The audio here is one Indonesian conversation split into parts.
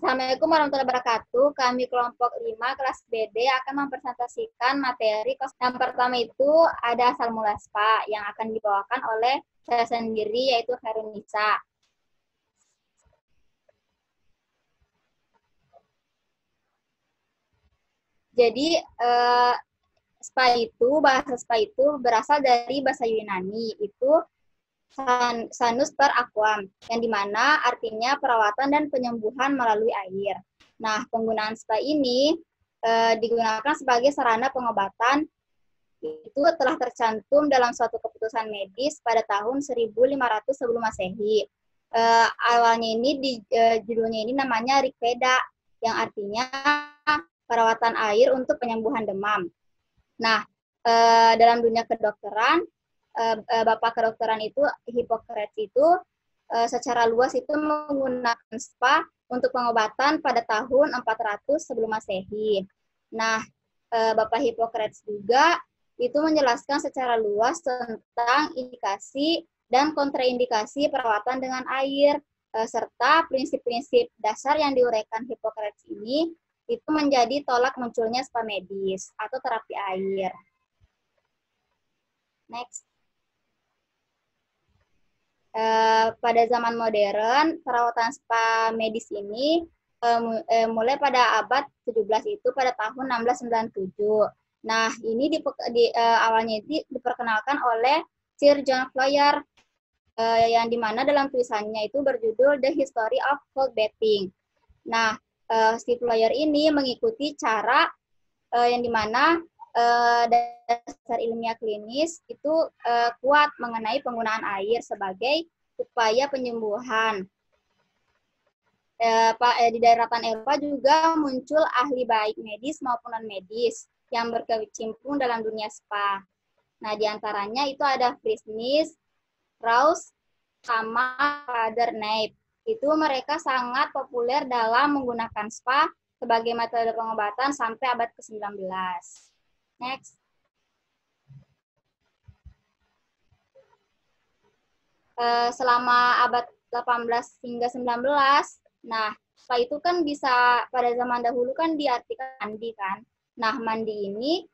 Assalamualaikum warahmatullahi wabarakatuh. Kami kelompok 5 kelas BD akan mempresentasikan materi yang pertama itu ada asal mula SPA yang akan dibawakan oleh saya sendiri yaitu Herunisa. Jadi bahasa SPA itu berasal dari bahasa Yunani, itu sanus per aquam, yang dimana artinya perawatan dan penyembuhan melalui air. Nah, penggunaan SPA ini digunakan sebagai sarana pengobatan itu telah tercantum dalam suatu keputusan medis pada tahun 1500 sebelum Masehi. Awalnya ini judulnya ini namanya Rigveda, yang artinya perawatan air untuk penyembuhan demam. Nah, dalam dunia kedokteran, Bapak kedokteran itu Hippocrates itu secara luas itu menggunakan SPA untuk pengobatan pada tahun 400 sebelum Masehi. Nah, Bapak Hippocrates juga itu menjelaskan secara luas tentang indikasi dan kontraindikasi perawatan dengan air, serta prinsip-prinsip dasar yang diuraikan Hippocrates ini itu menjadi tolak munculnya SPA medis atau terapi air. Next. Pada zaman modern, perawatan SPA medis ini mulai pada abad 17 itu pada tahun 1697. Nah, ini awalnya diperkenalkan oleh Sir John Floyer, yang dimana dalam tulisannya itu berjudul The History of Cold Bathing. Nah, si Floyer ini mengikuti cara yang dimana dasar ilmiah klinis itu kuat mengenai penggunaan air sebagai upaya penyembuhan. Di daratan Eropa juga muncul ahli baik medis maupun non-medis yang berkecimpung dalam dunia SPA. Nah, diantaranya itu ada Frischnitz, Rausch, sama Father Knipe. Itu mereka sangat populer dalam menggunakan SPA sebagai metode pengobatan sampai abad ke-19. Next. Selama abad 18 hingga 19, nah, SPA itu kan bisa pada zaman dahulu kan diartikan mandi kan. Nah, mandi ini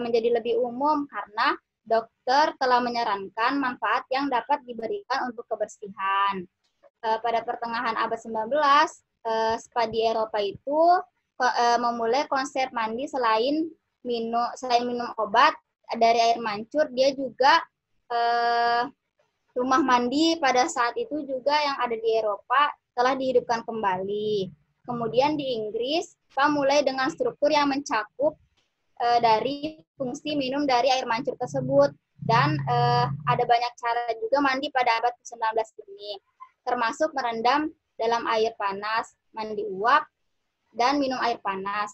menjadi lebih umum karena dokter telah menyarankan manfaat yang dapat diberikan untuk kebersihan. Pada pertengahan abad 19, SPA di Eropa itu memulai konsep mandi selain minum obat dari air mancur, dia juga rumah mandi pada saat itu juga yang ada di Eropa telah dihidupkan kembali. Kemudian di Inggris, SPA mulai dengan struktur yang mencakup dari fungsi minum dari air mancur tersebut, dan ada banyak cara juga mandi pada abad ke-19 ini, termasuk merendam dalam air panas, mandi uap, dan minum air panas,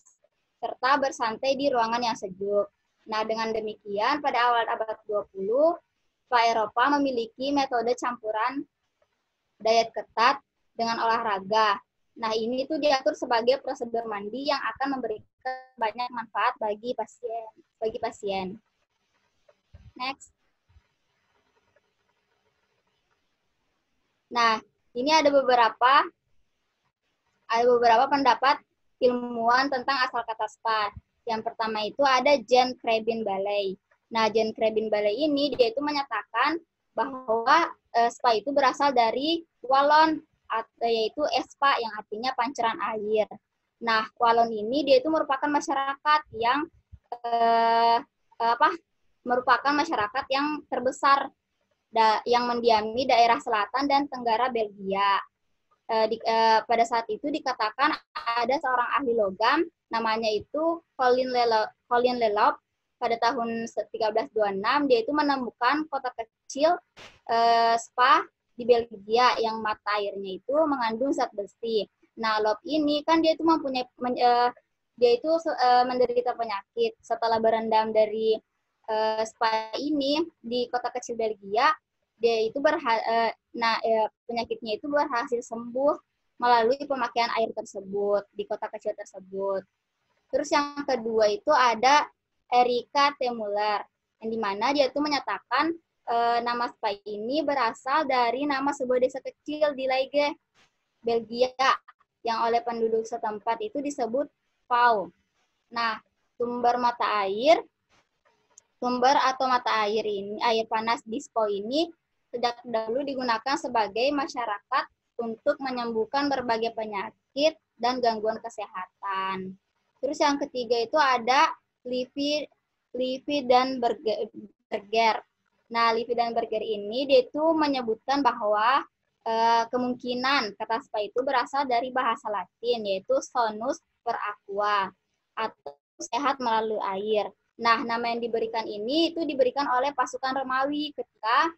serta bersantai di ruangan yang sejuk. Nah, dengan demikian, pada awal abad 20, SPA Eropa memiliki metode campuran diet ketat dengan olahraga. Nah, ini itu diatur sebagai prosedur mandi yang akan memberikan banyak manfaat bagi pasien. Next. Nah, ini ada beberapa pendapat ilmuwan tentang asal kata SPA. Yang pertama itu ada Jean Crabin-Balley. Nah, Jean Crabin-Balley ini dia itu menyatakan bahwa SPA itu berasal dari Wallon, yaitu Espa yang artinya pancaran air. Nah, Wallon ini dia itu merupakan masyarakat yang merupakan masyarakat yang terbesar yang mendiami daerah selatan dan tenggara Belgia. Pada saat itu dikatakan ada seorang ahli logam namanya itu Colin Lelop pada tahun 1326 dia itu menemukan kota kecil Spa di Belgia yang mata airnya itu mengandung zat besi. Nah, Lop ini kan dia itu menderita penyakit. Setelah berendam dari Spa ini di kota kecil Belgia, dia itu penyakitnya itu berhasil sembuh melalui pemakaian air tersebut di kota kecil tersebut. Terus yang kedua itu ada Erika T. Muller, yang dimana dia itu menyatakan nama SPA ini berasal dari nama sebuah desa kecil di Laige. Belgia yang oleh penduduk setempat itu disebut Pau. Nah, sumber atau mata air ini, air panas di Spo ini sejak dahulu digunakan sebagai masyarakat untuk menyembuhkan berbagai penyakit dan gangguan kesehatan. Terus yang ketiga itu ada Livy dan Berger. Nah, Livy dan Berger ini dia itu menyebutkan bahwa kemungkinan kata spa itu berasal dari bahasa Latin, yaitu sonus per aqua, atau sehat melalui air. Nah, nama yang diberikan ini itu diberikan oleh pasukan Romawi ketika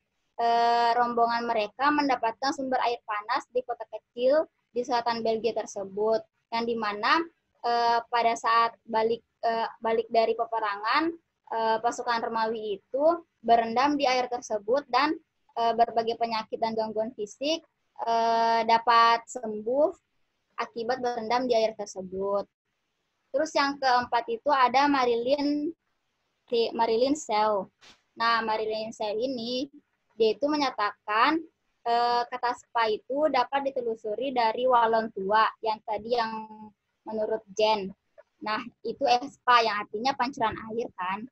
rombongan mereka mendapatkan sumber air panas di kota kecil di selatan Belgia tersebut, yang dimana pada saat balik dari peperangan, pasukan Romawi itu berendam di air tersebut dan berbagai penyakit dan gangguan fisik dapat sembuh akibat berendam di air tersebut. Terus yang keempat itu ada Marilyn Sell. Nah, Marilyn Sell ini dia itu menyatakan kata spa itu dapat ditelusuri dari Walon tua yang tadi yang menurut Jen. Nah, itu spa yang artinya pancuran air kan.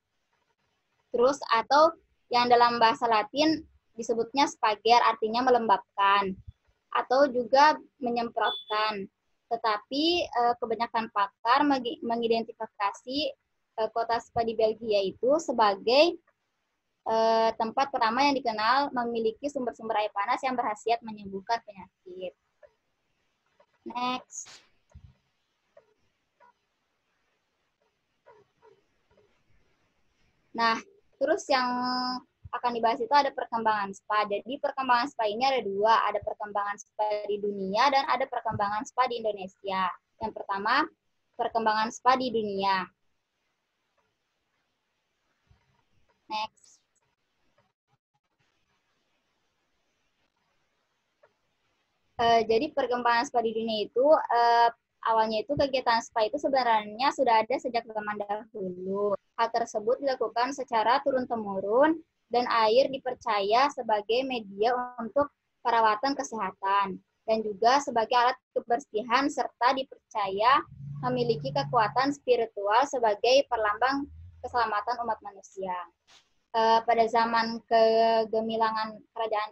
Terus atau yang dalam bahasa Latin disebutnya spager artinya melembabkan atau juga menyemprotkan. Tetapi kebanyakan pakar mengidentifikasi kota spa di Belgia itu sebagai tempat pertama yang dikenal memiliki sumber-sumber air panas yang berkhasiat menyembuhkan penyakit. Next. Nah, terus yang akan dibahas itu ada perkembangan spa. Jadi perkembangan spa ini ada dua, ada perkembangan spa di dunia dan ada perkembangan spa di Indonesia. Yang pertama, perkembangan spa di dunia. Next. Jadi perkembangan spa di dunia itu awalnya itu kegiatan spa itu sebenarnya sudah ada sejak zaman dahulu. Hal tersebut dilakukan secara turun-temurun dan air dipercaya sebagai media untuk perawatan kesehatan dan juga sebagai alat kebersihan serta dipercaya memiliki kekuatan spiritual sebagai perlambang keselamatan umat manusia. Pada zaman kegemilangan kerajaan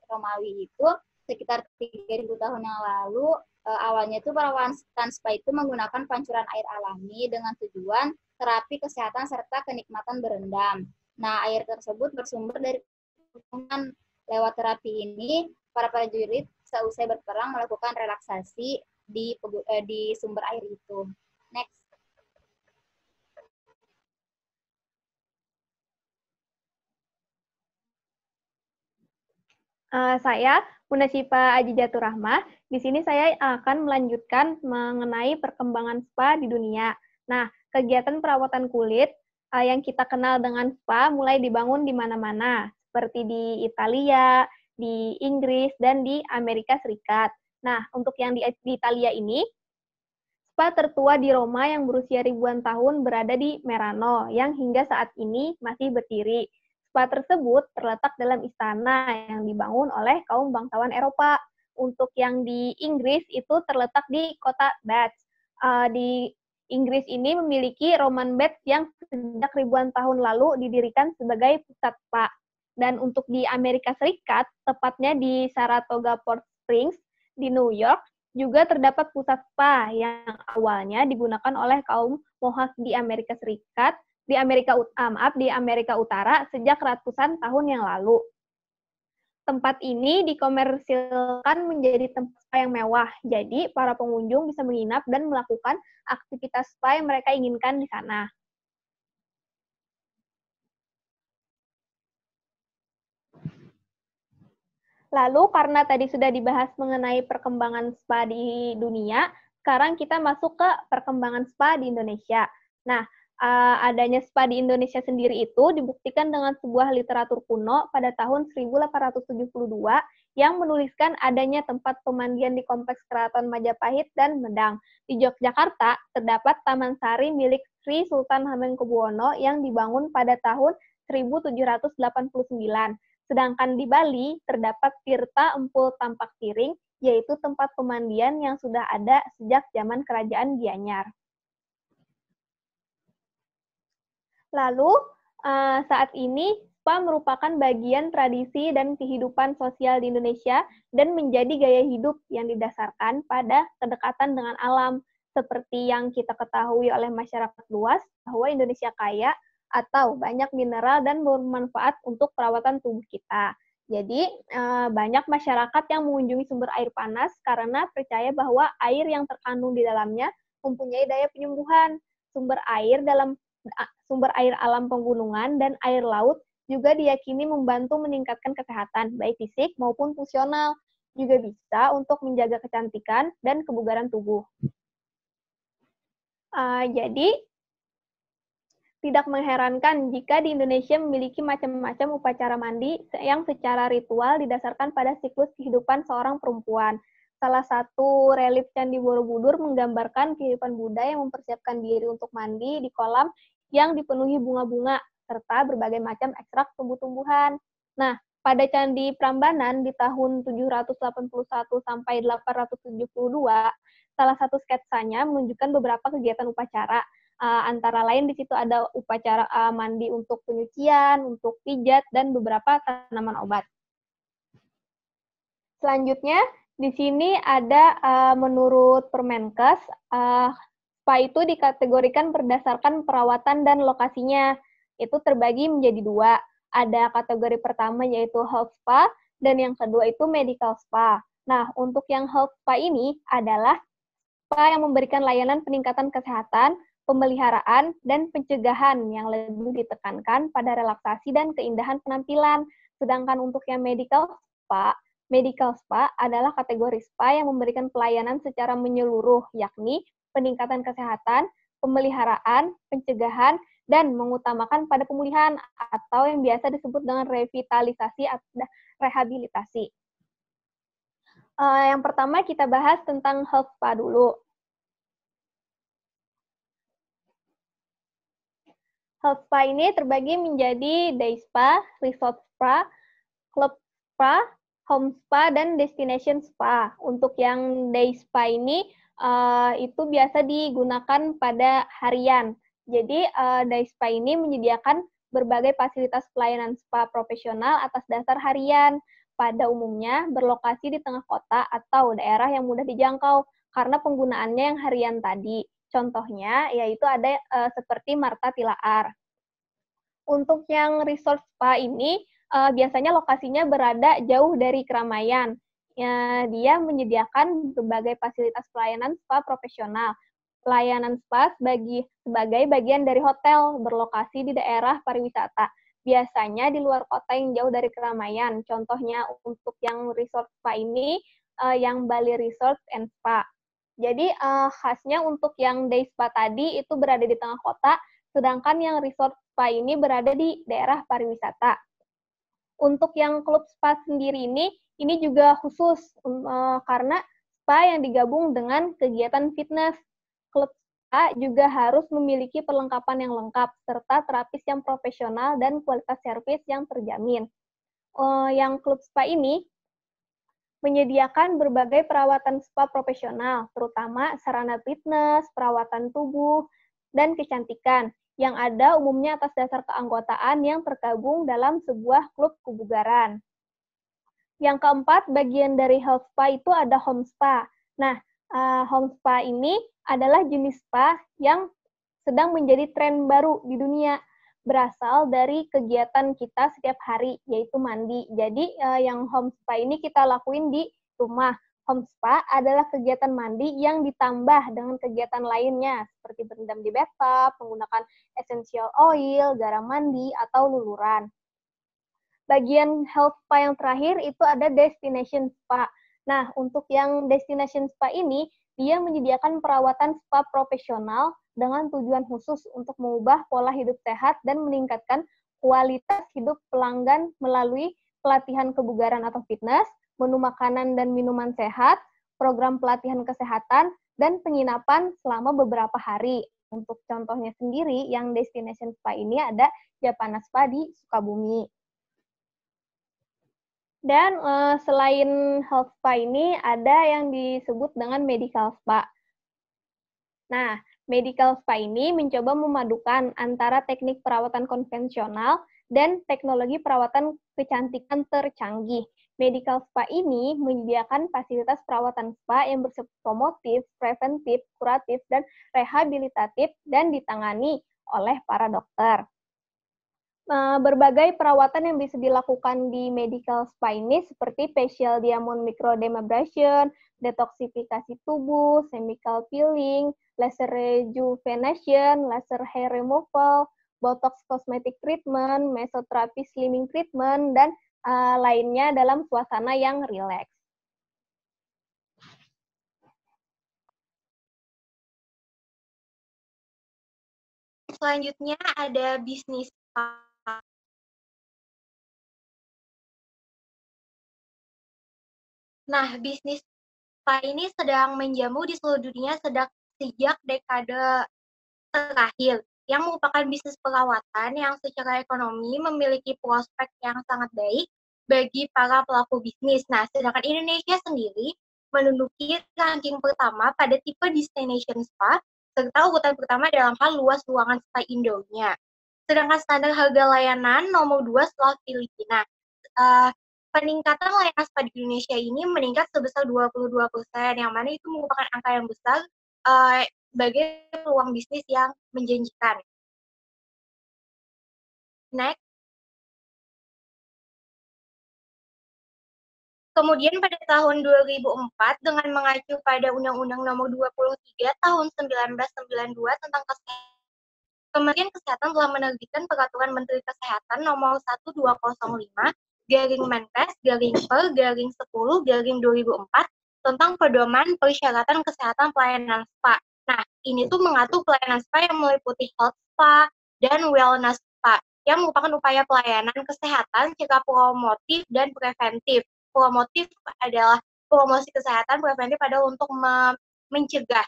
Romawi itu sekitar 3.000 tahun yang lalu, awalnya itu perawatan spa itu menggunakan pancuran air alami dengan tujuan terapi kesehatan serta kenikmatan berendam. Nah, air tersebut bersumber dari hubungan. Lewat terapi ini, para prajurit seusai berperang melakukan relaksasi di sumber air itu. Next. Saya Bunda Syifa Ajijatur Rahmah. Di sini saya akan melanjutkan mengenai perkembangan spa di dunia. Nah, kegiatan perawatan kulit yang kita kenal dengan spa mulai dibangun di mana-mana, seperti di Italia, di Inggris, dan di Amerika Serikat. Nah, untuk yang di Italia ini, spa tertua di Roma yang berusia ribuan tahun berada di Merano, yang hingga saat ini masih berdiri. Spa tersebut terletak dalam istana yang dibangun oleh kaum bangsawan Eropa. Untuk yang di Inggris itu terletak di kota Bath. Di Inggris ini memiliki Roman Bath yang sejak ribuan tahun lalu didirikan sebagai pusat spa. Dan untuk di Amerika Serikat, tepatnya di Saratoga Port Springs di New York, juga terdapat pusat spa yang awalnya digunakan oleh kaum Mohawk di Amerika Serikat, di Amerika Utara sejak ratusan tahun yang lalu. Tempat ini dikomersilkan menjadi tempat spa yang mewah, jadi para pengunjung bisa menginap dan melakukan aktivitas spa yang mereka inginkan di sana. Lalu karena tadi sudah dibahas mengenai perkembangan spa di dunia, sekarang kita masuk ke perkembangan spa di Indonesia. Nah, adanya spa di Indonesia sendiri itu dibuktikan dengan sebuah literatur kuno pada tahun 1872 yang menuliskan adanya tempat pemandian di Kompleks Keraton Majapahit dan Medang. Di Yogyakarta terdapat Taman Sari milik Sri Sultan Hamengkubuwono yang dibangun pada tahun 1789. Sedangkan di Bali terdapat Tirta Empul Tampak Tiring yaitu tempat pemandian yang sudah ada sejak zaman Kerajaan Gianyar. Lalu, saat ini spa merupakan bagian tradisi dan kehidupan sosial di Indonesia dan menjadi gaya hidup yang didasarkan pada kedekatan dengan alam. Seperti yang kita ketahui oleh masyarakat luas, bahwa Indonesia kaya atau banyak mineral dan bermanfaat untuk perawatan tubuh kita. Jadi, banyak masyarakat yang mengunjungi sumber air panas karena percaya bahwa air yang terkandung di dalamnya mempunyai daya penyembuhan. Sumber air alam pegunungan dan air laut juga diyakini membantu meningkatkan kesehatan, baik fisik maupun fungsional. Juga bisa untuk menjaga kecantikan dan kebugaran tubuh. Jadi, tidak mengherankan jika di Indonesia memiliki macam-macam upacara mandi yang secara ritual didasarkan pada siklus kehidupan seorang perempuan. Salah satu relief Candi Borobudur menggambarkan kehidupan Buddha yang mempersiapkan diri untuk mandi di kolam yang dipenuhi bunga-bunga, serta berbagai macam ekstrak tumbuh-tumbuhan. Nah, pada Candi Prambanan di tahun 781 sampai 872, salah satu sketsanya menunjukkan beberapa kegiatan upacara. Antara lain di situ ada upacara mandi untuk penyucian, untuk pijat, dan beberapa tanaman obat. Selanjutnya, di sini ada menurut Permenkes, spa itu dikategorikan berdasarkan perawatan dan lokasinya. Itu terbagi menjadi dua. Ada kategori pertama yaitu health spa, dan yang kedua itu medical spa. Nah, untuk yang health spa ini adalah spa yang memberikan layanan peningkatan kesehatan, pemeliharaan, dan pencegahan yang lebih ditekankan pada relaksasi dan keindahan penampilan. Sedangkan untuk yang medical spa adalah kategori spa yang memberikan pelayanan secara menyeluruh, yakni peningkatan kesehatan, pemeliharaan, pencegahan, dan mengutamakan pada pemulihan atau yang biasa disebut dengan revitalisasi atau rehabilitasi. Yang pertama kita bahas tentang health spa dulu. Health spa ini terbagi menjadi day spa, resort spa, club spa, home spa, dan destination spa. Untuk yang day spa ini itu biasa digunakan pada harian. Jadi day spa ini menyediakan berbagai fasilitas pelayanan spa profesional atas dasar harian. Pada umumnya berlokasi di tengah kota atau daerah yang mudah dijangkau karena penggunaannya yang harian tadi. Contohnya yaitu ada seperti Marta Tilaar. Untuk yang resort spa ini biasanya lokasinya berada jauh dari keramaian. Dia menyediakan berbagai fasilitas pelayanan spa profesional. Pelayanan spa sebagai bagian dari hotel berlokasi di daerah pariwisata. Biasanya di luar kota yang jauh dari keramaian. Contohnya untuk yang resort spa ini, yang Bali Resort and Spa. Jadi khasnya untuk yang day spa tadi itu berada di tengah kota, sedangkan yang resort spa ini berada di daerah pariwisata. Untuk yang klub spa sendiri ini juga khusus karena spa yang digabung dengan kegiatan fitness. Klub spa juga harus memiliki perlengkapan yang lengkap, serta terapis yang profesional dan kualitas servis yang terjamin. Yang klub spa ini menyediakan berbagai perawatan spa profesional, terutama sarana fitness, perawatan tubuh, dan kecantikan, yang ada umumnya atas dasar keanggotaan yang tergabung dalam sebuah klub kebugaran. Yang keempat, bagian dari health spa itu ada home spa. Nah, home spa ini adalah jenis spa yang sedang menjadi tren baru di dunia, berasal dari kegiatan kita setiap hari, yaitu mandi. Jadi, yang home spa ini kita lakuin di rumah. Home spa adalah kegiatan mandi yang ditambah dengan kegiatan lainnya, seperti berendam di bathtub, menggunakan essential oil, garam mandi, atau luluran. Bagian health spa yang terakhir itu ada destination spa. Nah, untuk yang destination spa ini, dia menyediakan perawatan spa profesional dengan tujuan khusus untuk mengubah pola hidup sehat dan meningkatkan kualitas hidup pelanggan melalui pelatihan kebugaran atau fitness, menu makanan dan minuman sehat, program pelatihan kesehatan, dan penginapan selama beberapa hari. Untuk contohnya sendiri, yang destination spa ini ada Japana Spa di Sukabumi. Dan selain health spa ini ada yang disebut dengan medical spa. Nah, medical spa ini mencoba memadukan antara teknik perawatan konvensional dan teknologi perawatan kecantikan tercanggih. Medical spa ini menyediakan fasilitas perawatan spa yang bersifat promotif, preventif, kuratif, dan rehabilitatif dan ditangani oleh para dokter. Berbagai perawatan yang bisa dilakukan di medical spa ini seperti facial diamond microdermabrasion, detoksifikasi tubuh, chemical peeling, laser rejuvenation, laser hair removal, botox cosmetic treatment, mesoterapi slimming treatment, dan lainnya dalam suasana yang rileks. Selanjutnya ada bisnis spa. Nah, bisnis spa ini sedang menjamu di seluruh dunia sejak dekade terakhir, yang merupakan bisnis perawatan yang secara ekonomi memiliki prospek yang sangat baik bagi para pelaku bisnis. Nah, sedangkan Indonesia sendiri menduduki ranking pertama pada tipe destination spa, serta urutan pertama dalam hal luas ruangan spa indoornya. Sedangkan standar harga layanan nomor 2 setelah Filipina. Peningkatan layanan spa di Indonesia ini meningkat sebesar 22%, yang mana itu merupakan angka yang besar sebagai peluang bisnis yang menjanjikan. Next. Kemudian pada tahun 2004, dengan mengacu pada Undang-Undang Nomor 23 Tahun 1992 tentang Kesehatan, Kementerian Kesehatan telah menerbitkan Peraturan Menteri Kesehatan Nomor 1205 Menkes /Per/10 2004 tentang pedoman persyaratan kesehatan pelayanan spa. Nah, ini tuh mengatur pelayanan spa yang meliputi health spa dan wellness spa, yang merupakan upaya pelayanan kesehatan secara promotif dan preventif. Promotif adalah promosi kesehatan, preventif adalah untuk mencegah.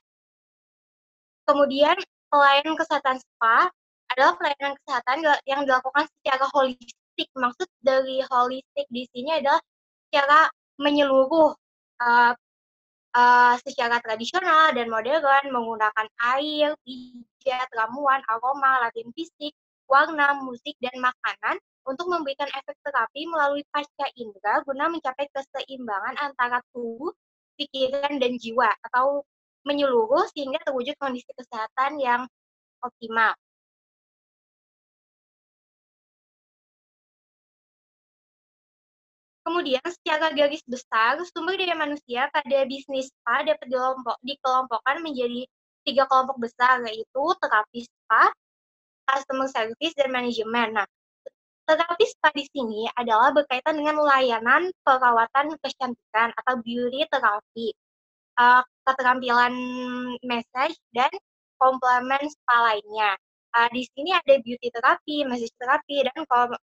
Kemudian pelayanan kesehatan spa adalah pelayanan kesehatan yang dilakukan secara holistik. Maksud dari holistik di sini adalah secara menyeluruh, secara tradisional dan modern, menggunakan air, pijat, ramuan, aroma, latihan fisik, warna, musik, dan makanan untuk memberikan efek terapi melalui pasca indera guna mencapai keseimbangan antara tubuh, pikiran, dan jiwa, atau menyeluruh sehingga terwujud kondisi kesehatan yang optimal. Kemudian, secara garis besar, sumber daya manusia pada bisnis spa dapat dikelompokkan menjadi 3 kelompok besar, yaitu terapi spa, customer service, dan manajemen. Nah, terapi spa di sini adalah berkaitan dengan layanan perawatan kecantikan atau beauty terapi, keterampilan massage, dan komplement spa lainnya. Di sini ada beauty terapi, massage terapi, dan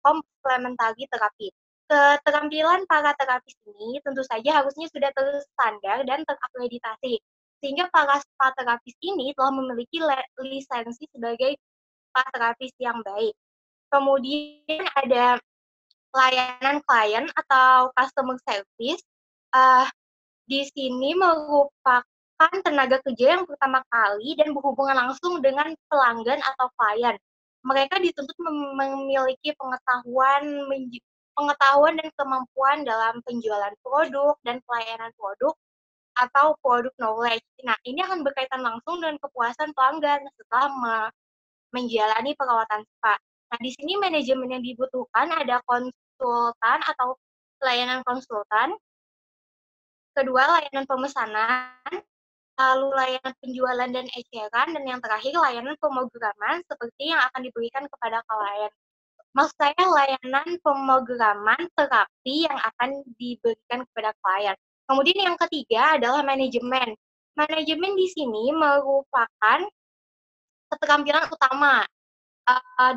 komplementari terapi. Keterampilan para terapis ini tentu saja harusnya sudah terstandar dan terakreditasi, sehingga para spa terapis ini telah memiliki lisensi sebagai spa terapis yang baik. Kemudian ada layanan klien atau customer service. Di sini merupakan tenaga kerja yang pertama kali dan berhubungan langsung dengan pelanggan atau klien. Mereka dituntut memiliki pengetahuan dan kemampuan dalam penjualan produk dan pelayanan produk atau produk knowledge. Nah, ini akan berkaitan langsung dengan kepuasan pelanggan setelah menjalani perawatan spa. Nah, di sini manajemen yang dibutuhkan ada konsultan atau layanan konsultan, kedua layanan pemesanan, lalu layanan penjualan dan eceran, dan yang terakhir layanan pemrograman seperti yang akan diberikan kepada klien. Maksud saya layanan pemrograman terapi yang akan diberikan kepada klien. Kemudian yang ketiga adalah manajemen. Manajemen di sini merupakan keterampilan utama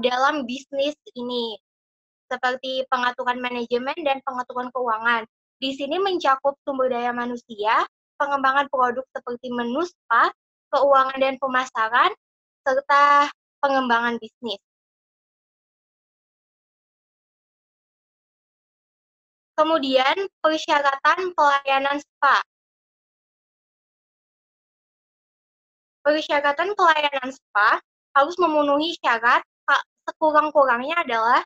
dalam bisnis ini, seperti pengaturan manajemen dan pengaturan keuangan. Di sini mencakup sumber daya manusia, pengembangan produk seperti menu spa, keuangan dan pemasaran, serta pengembangan bisnis. Kemudian persyaratan pelayanan spa. Persyaratan pelayanan spa harus memenuhi syarat sekurang-kurangnya adalah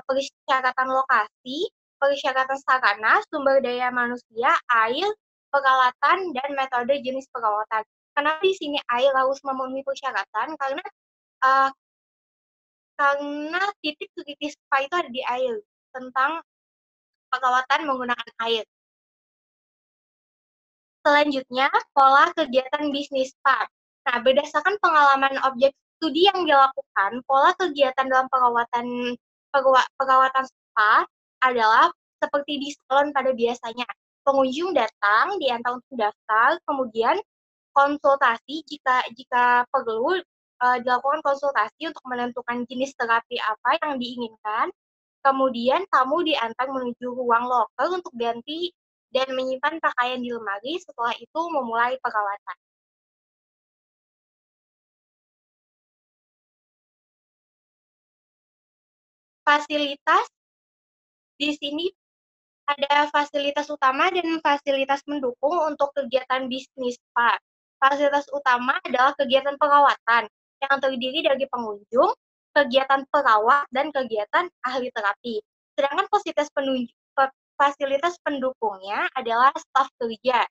persyaratan lokasi, persyaratan sarana, sumber daya manusia, air, peralatan, dan metode jenis perawatan. Kenapa di sini air harus memenuhi persyaratan? Karena titik kritis spa itu ada di air, tentang perawatan menggunakan air. Selanjutnya, pola kegiatan bisnis spa. Nah, berdasarkan pengalaman objek studi yang dilakukan, pola kegiatan dalam perawatan spa adalah seperti di salon pada biasanya. Pengunjung datang, diantar untuk daftar, kemudian konsultasi jika perlu dilakukan konsultasi untuk menentukan jenis terapi apa yang diinginkan. Kemudian tamu diantar menuju ruang loker untuk ganti dan menyimpan pakaian di lemari, setelah itu memulai perawatan. Fasilitas, di sini ada fasilitas utama dan fasilitas mendukung untuk kegiatan bisnis spa. Fasilitas utama adalah kegiatan perawatan yang terdiri dari pengunjung, kegiatan perawat, dan kegiatan ahli terapi. Sedangkan fasilitas pendukungnya adalah staf kerja,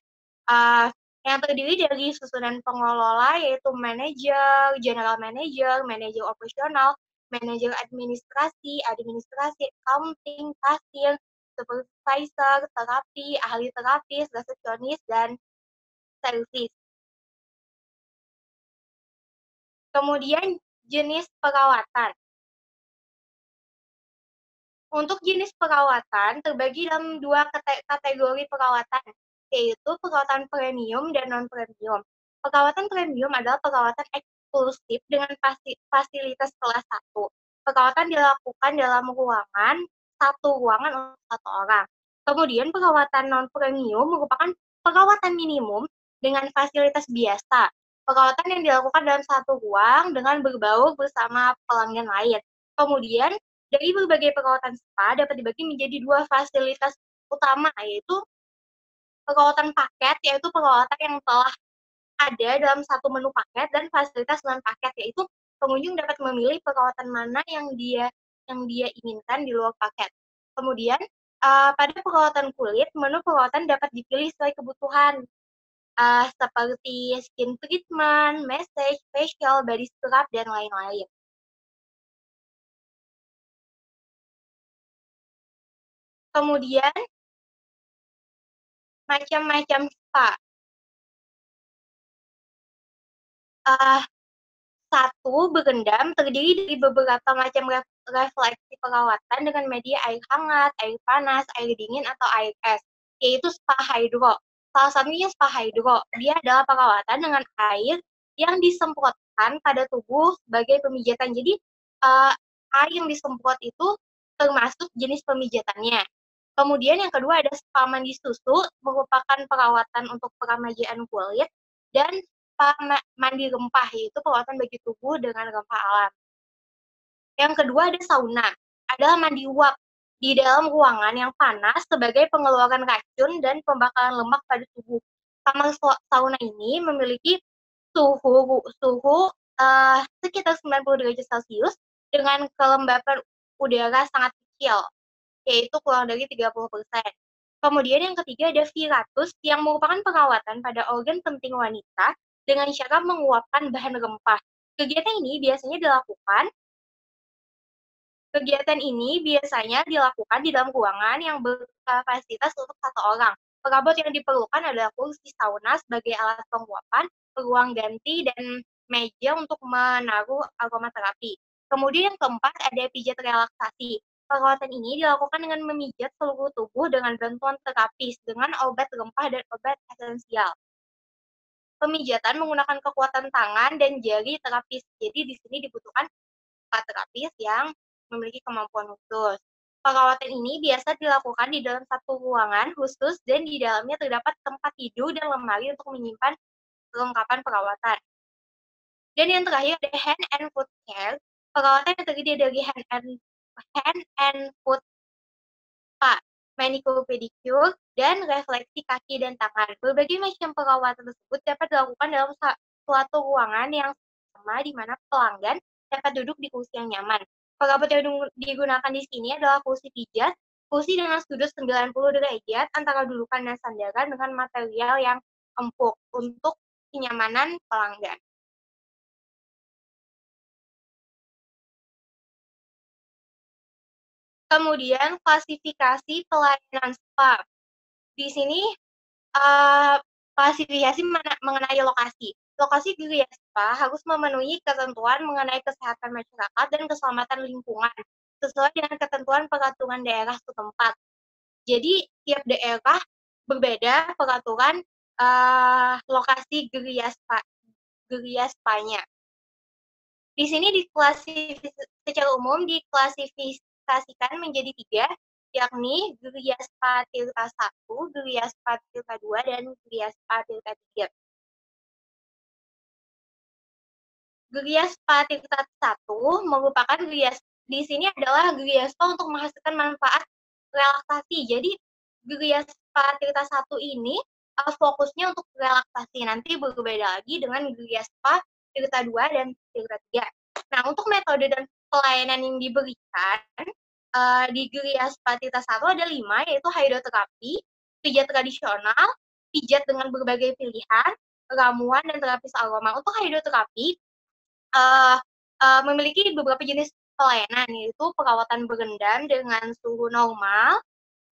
yang terdiri dari susunan pengelola yaitu manajer, general manager, manajer operasional, manajer administrasi, accounting, kasir, supervisor, terapi, ahli terapis, resepsionis, dan servis. Kemudian jenis perawatan. Untuk jenis perawatan terbagi dalam dua kategori perawatan, yaitu perawatan premium dan non-premium. Perawatan premium adalah perawatan eksklusif dengan fasilitas kelas 1. Perawatan dilakukan dalam satu ruangan untuk satu orang. Kemudian perawatan non-premium merupakan perawatan minimum dengan fasilitas biasa. Perawatan yang dilakukan dalam satu ruang dengan berbaur bersama pelanggan lain. Kemudian dari berbagai perawatan spa dapat dibagi menjadi dua fasilitas utama, yaitu perawatan paket, yaitu perawatan yang telah ada dalam satu menu paket, dan fasilitas non-paket, yaitu pengunjung dapat memilih perawatan mana yang dia inginkan di luar paket. Kemudian, pada perawatan kulit, menu perawatan dapat dipilih sesuai kebutuhan, seperti skin treatment, massage, facial, body scrub, dan lain-lain. Kemudian, macam-macam spa. Satu, berendam terdiri dari beberapa macam refleksi perawatan dengan media air hangat, air panas, air dingin, atau air es, yaitu spa hydro. Salah satunya spa hydro. Dia adalah perawatan dengan air yang disemprotkan pada tubuh sebagai pemijatan. Jadi, air yang disemprot itu termasuk jenis pemijatannya. Kemudian yang kedua ada spa mandi susu, merupakan perawatan untuk peremajaan kulit, dan spa mandi rempah, yaitu perawatan bagi tubuh dengan rempah alam. Yang kedua ada sauna, adalah mandi uap di dalam ruangan yang panas sebagai pengeluaran racun dan pembakaran lemak pada tubuh. Kamar sauna ini memiliki suhu sekitar 90 derajat Celcius dengan kelembapan udara sangat kecil, yaitu kurang dari 30%. Kemudian yang ketiga ada Viratus, yang merupakan perawatan pada organ penting wanita dengan cara menguapkan bahan rempah. Kegiatan ini biasanya dilakukan di dalam ruangan yang berkapasitas untuk satu orang. Perabot yang diperlukan adalah kursi sauna sebagai alat penguapan, ruang ganti, dan meja untuk menaruh aromaterapi. Kemudian yang keempat ada pijat relaksasi. Perawatan ini dilakukan dengan memijat seluruh tubuh dengan bantuan terapis dengan obat rempah dan obat esensial. Pemijatan menggunakan kekuatan tangan dan jari terapis. Jadi di sini dibutuhkan terapis yang memiliki kemampuan khusus. Perawatan ini biasa dilakukan di dalam satu ruangan khusus dan di dalamnya terdapat tempat tidur dan lemari untuk menyimpan perlengkapan perawatan. Dan yang terakhir ada hand and foot care. Perawatan yang terdiri dari hand and foot spa. manicure pedicure, dan refleksi kaki dan tangan. Berbagai macam perawatan tersebut dapat dilakukan dalam suatu ruangan yang sama di mana pelanggan dapat duduk di kursi yang nyaman. Perawatan yang digunakan di sini adalah kursi pijat, kursi dengan sudut 90 derajat antara dudukan dan sandaran dengan material yang empuk untuk kenyamanan pelanggan. Kemudian klasifikasi pelayanan spa. Di sini klasifikasi mengenai lokasi. Lokasi Gria Spa harus memenuhi ketentuan mengenai kesehatan masyarakat dan keselamatan lingkungan sesuai dengan ketentuan peraturan daerah setempat. Jadi tiap daerah berbeda peraturan lokasi Gria Spa-nya. Di sini secara umum diklasifikasikan menjadi 3, yakni Gria Spa Tirta 1, Gria Spa Tirta 2, dan Gria Spa Tirta 3. Gria Spa Tirta 1 merupakan di sini adalah Gria Spa untuk menghasilkan manfaat relaksasi. Jadi Gria Spa Tirta 1 ini fokusnya untuk relaksasi. Nanti berbeda lagi dengan Gria Spa Tirta 2 dan Tirta 3. Nah, untuk metode dan pelayanan yang diberikan di Gria Spa Tirta 1 ada 5, yaitu hidroterapi, pijat tradisional, pijat dengan berbagai pilihan, ramuan, dan terapis aroma. Untuk hidroterapi memiliki beberapa jenis pelayanan, yaitu perawatan berendam dengan suhu normal,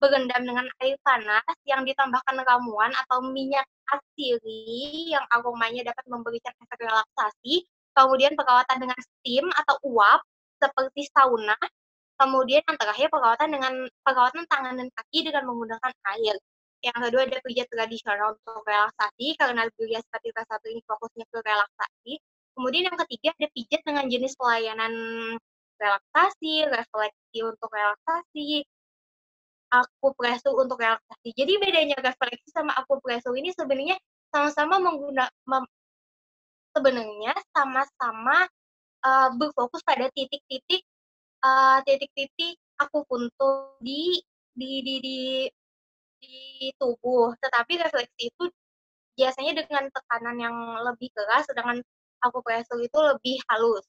berendam dengan air panas yang ditambahkan ramuan atau minyak asiri yang aromanya dapat memberikan efek relaksasi, kemudian perawatan dengan steam atau uap seperti sauna, kemudian yang terakhir perawatan tangan dan kaki dengan menggunakan air. Yang kedua ada pijat tradisional untuk relaksasi, karena Gria Spa Tirta 1 ini fokusnya ke relaksasi. Kemudian yang ketiga ada pijat dengan jenis pelayanan relaksasi, refleksi untuk relaksasi, akupresur untuk relaksasi. Jadi bedanya refleksi sama akupresur ini sebenarnya sama-sama berfokus pada titik-titik akupuntur di tubuh. Tetapi refleksi itu biasanya dengan tekanan yang lebih keras, sedangkan akupresur itu lebih halus.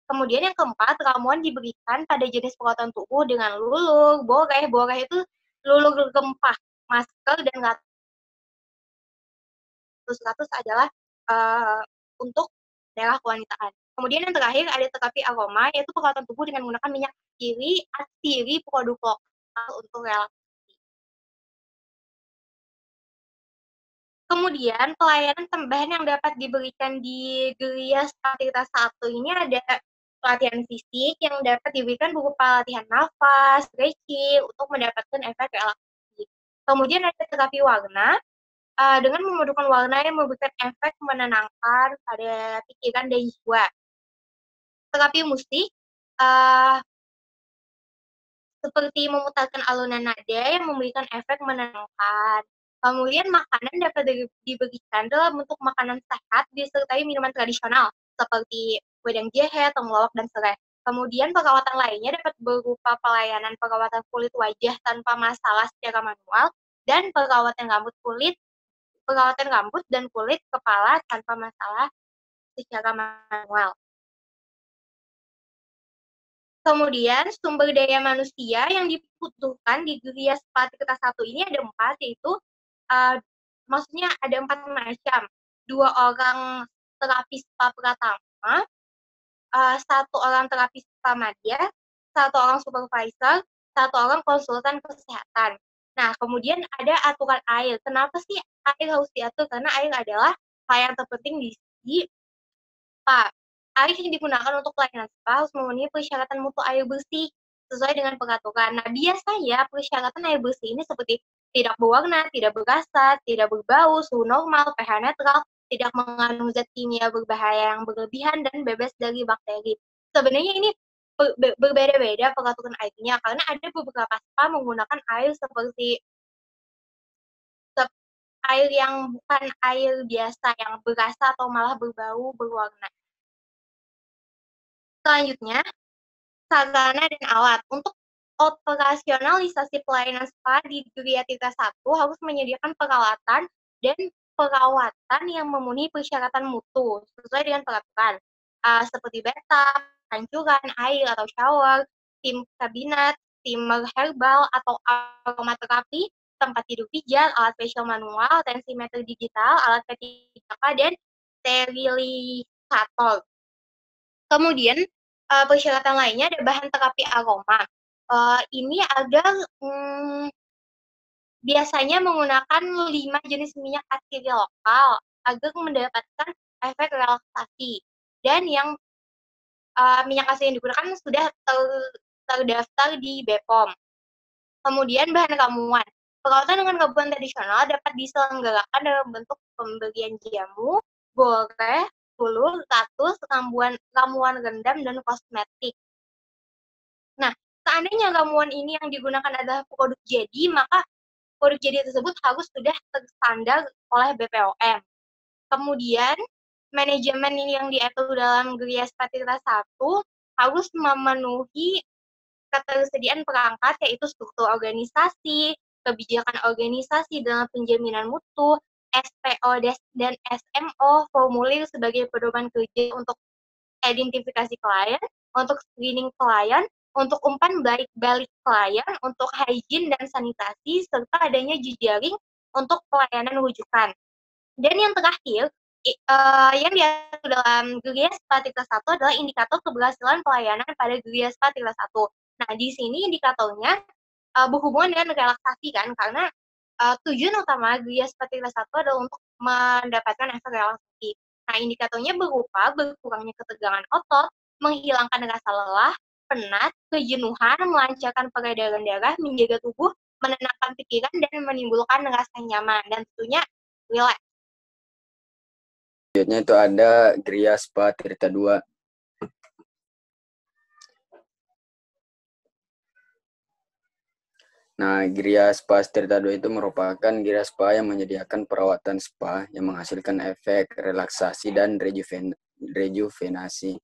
Kemudian yang keempat, ramuan diberikan pada jenis perawatan tubuh dengan lulur, boreh. Boreh itu lulur rempah, masker, dan ratus adalah untuk daerah kewanitaan. Kemudian yang terakhir ada terapi aroma, yaitu perawatan tubuh dengan menggunakan minyak asiri produk lokal untuk relaksasi. Kemudian pelayanan tambahan yang dapat diberikan di Gria Spa Tirta 1 ini ada pelatihan fisik yang dapat diberikan berupa latihan nafas, stretching untuk mendapatkan efek relaksasi. Kemudian ada terapi warna dengan memadukan warna yang memberikan efek menenangkan pada pikiran dan jiwa. Terapi musik seperti memutarkan alunan nada yang memberikan efek menenangkan. Kemudian makanan dapat diberikan dalam bentuk makanan sehat disertai minuman tradisional seperti wedang jahe, temulawak, dan serai. Kemudian perawatan lainnya dapat berupa pelayanan perawatan kulit wajah tanpa masalah secara manual dan perawatan rambut dan kulit kepala tanpa masalah secara manual. Kemudian sumber daya manusia yang dibutuhkan di Gria Spa Tirta 1 ini ada 4, yaitu maksudnya ada 4 macam. 2 orang terapis spa pratama, 1 orang terapis spa madya, 1 orang supervisor, 1 orang konsultan kesehatan. Nah, kemudian ada aturan air. Kenapa sih air harus diatur? Karena air adalah hal yang terpenting di spa. Air yang digunakan untuk pelayanan spa harus memenuhi persyaratan mutu air bersih sesuai dengan peraturan. Nah, biasanya persyaratan air bersih ini seperti tidak berwarna, tidak berasa, tidak berbau, suhu normal, pH netral, tidak mengandung zat kimia berbahaya yang berlebihan, dan bebas dari bakteri. Sebenarnya ini berbeda-beda peraturan airnya, karena ada beberapa spa menggunakan air seperti air yang bukan air biasa, yang berasa atau malah berbau, berwarna. Selanjutnya, sarana dan alat. Untuk operasionalisasi pelayanan spa di Gria Tirta 1 harus menyediakan perawatan dan perawatan yang memenuhi persyaratan mutu sesuai dengan peraturan seperti bathtub, pancuran, air atau shower, tim kabinet, steamer herbal atau aromaterapi, tempat tidur pijat, alat facial manual, tensimeter digital, alat P3K, dan sterilisator. Kemudian persyaratan lainnya ada bahan terapi aroma. Ini agar biasanya menggunakan 5 jenis minyak asiri lokal agar mendapatkan efek relaksasi. Dan yang minyak asiri yang digunakan sudah terdaftar di BPOM. Kemudian bahan ramuan. Perawatan dengan ramuan tradisional dapat diselenggarakan dalam bentuk pemberian jamu, boreh, bulur, ratus, ramuan rendam, dan kosmetik. Nah, seandainya ramuan ini yang digunakan adalah produk jadi, maka produk jadi tersebut harus sudah terstandar oleh BPOM. Kemudian, manajemen yang diatur dalam Gria Spa Tirta 1 harus memenuhi ketersediaan perangkat, yaitu struktur organisasi, kebijakan organisasi dalam penjaminan mutu, SPO dan SMO, formulir sebagai pedoman kerja untuk identifikasi klien, untuk screening klien, untuk umpan balik klien, untuk hygiene dan sanitasi, serta adanya jejaring untuk pelayanan rujukan. Dan yang terakhir, yang diatur dalam Gria Spa Tirta 1 adalah indikator keberhasilan pelayanan pada Gria Spa Tirta 1. Nah, di sini indikatornya berhubungan dengan relaksasi kan, karena tujuan utama Gria Spa Tirta 1 adalah untuk mendapatkan efek relaksasi. Nah, indikatornya berupa berkurangnya ketegangan otot, menghilangkan rasa lelah, penat, kejenuhan, melancarkan peredaran darah, menjaga tubuh, menenangkan pikiran, dan menimbulkan rasa nyaman, dan tentunya relax. Selanjutnya itu ada Gria Spa Tirta 2. Nah, Gria Spa Tirta 2 itu merupakan Gria Spa yang menyediakan perawatan spa yang menghasilkan efek relaksasi dan rejuvenasi.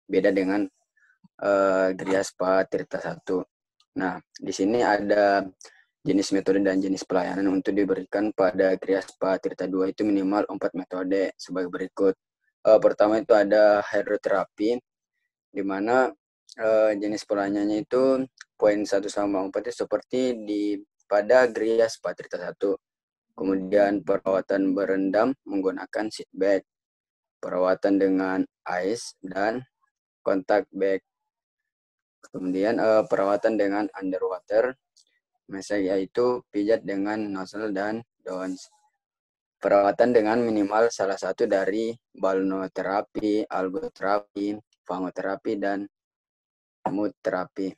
Beda dengan Gria Spa Tirta 1. Nah, di sini ada jenis metode dan jenis pelayanan untuk diberikan pada Gria Spa Tirta 2 itu minimal 4 metode sebagai berikut. Pertama itu ada hydroterapi, di mana jenis pelayanannya itu poin 1 sama 4 itu seperti pada Gria Spa Tirta 1. Kemudian perawatan berendam menggunakan seat bag, perawatan dengan ice dan contact bag. Kemudian perawatan dengan underwater, misalnya yaitu pijat dengan nozzle dan downs. Perawatan dengan minimal salah satu dari balneoterapi, algoterapi, fangoterapi, dan mood terapi.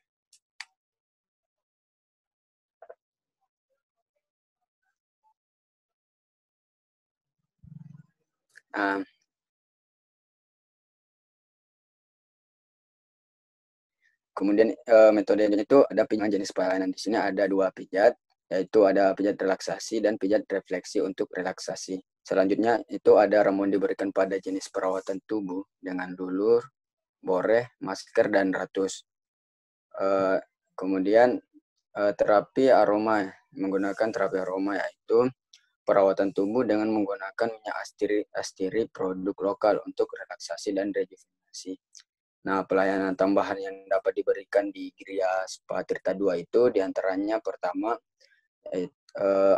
Kemudian metode itu ada pijat jenis pelayanan. Di sini ada 2 pijat, yaitu ada pijat relaksasi dan pijat refleksi untuk relaksasi. Selanjutnya itu ada ramuan diberikan pada jenis perawatan tubuh dengan dulur, boreh, masker, dan ratus. Kemudian terapi aroma, menggunakan terapi aroma yaitu perawatan tubuh dengan menggunakan minyak astiri produk lokal untuk relaksasi dan rejuvenasi. Nah, pelayanan tambahan yang dapat diberikan di Gria Spa Tirta 2 itu diantaranya pertama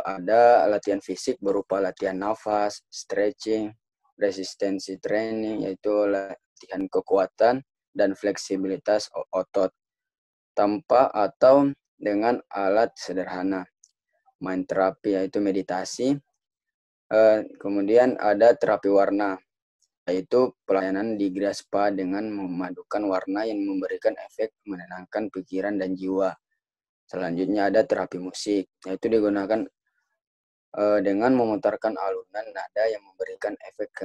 ada latihan fisik berupa latihan nafas, stretching, resistensi training, yaitu latihan kekuatan dan fleksibilitas otot tanpa atau dengan alat sederhana. Mind terapi yaitu meditasi. Kemudian ada terapi warna, yaitu pelayanan di Gria Spa dengan memadukan warna yang memberikan efek menenangkan pikiran dan jiwa. Selanjutnya ada terapi musik, yaitu digunakan dengan memutarkan alunan nada yang memberikan efek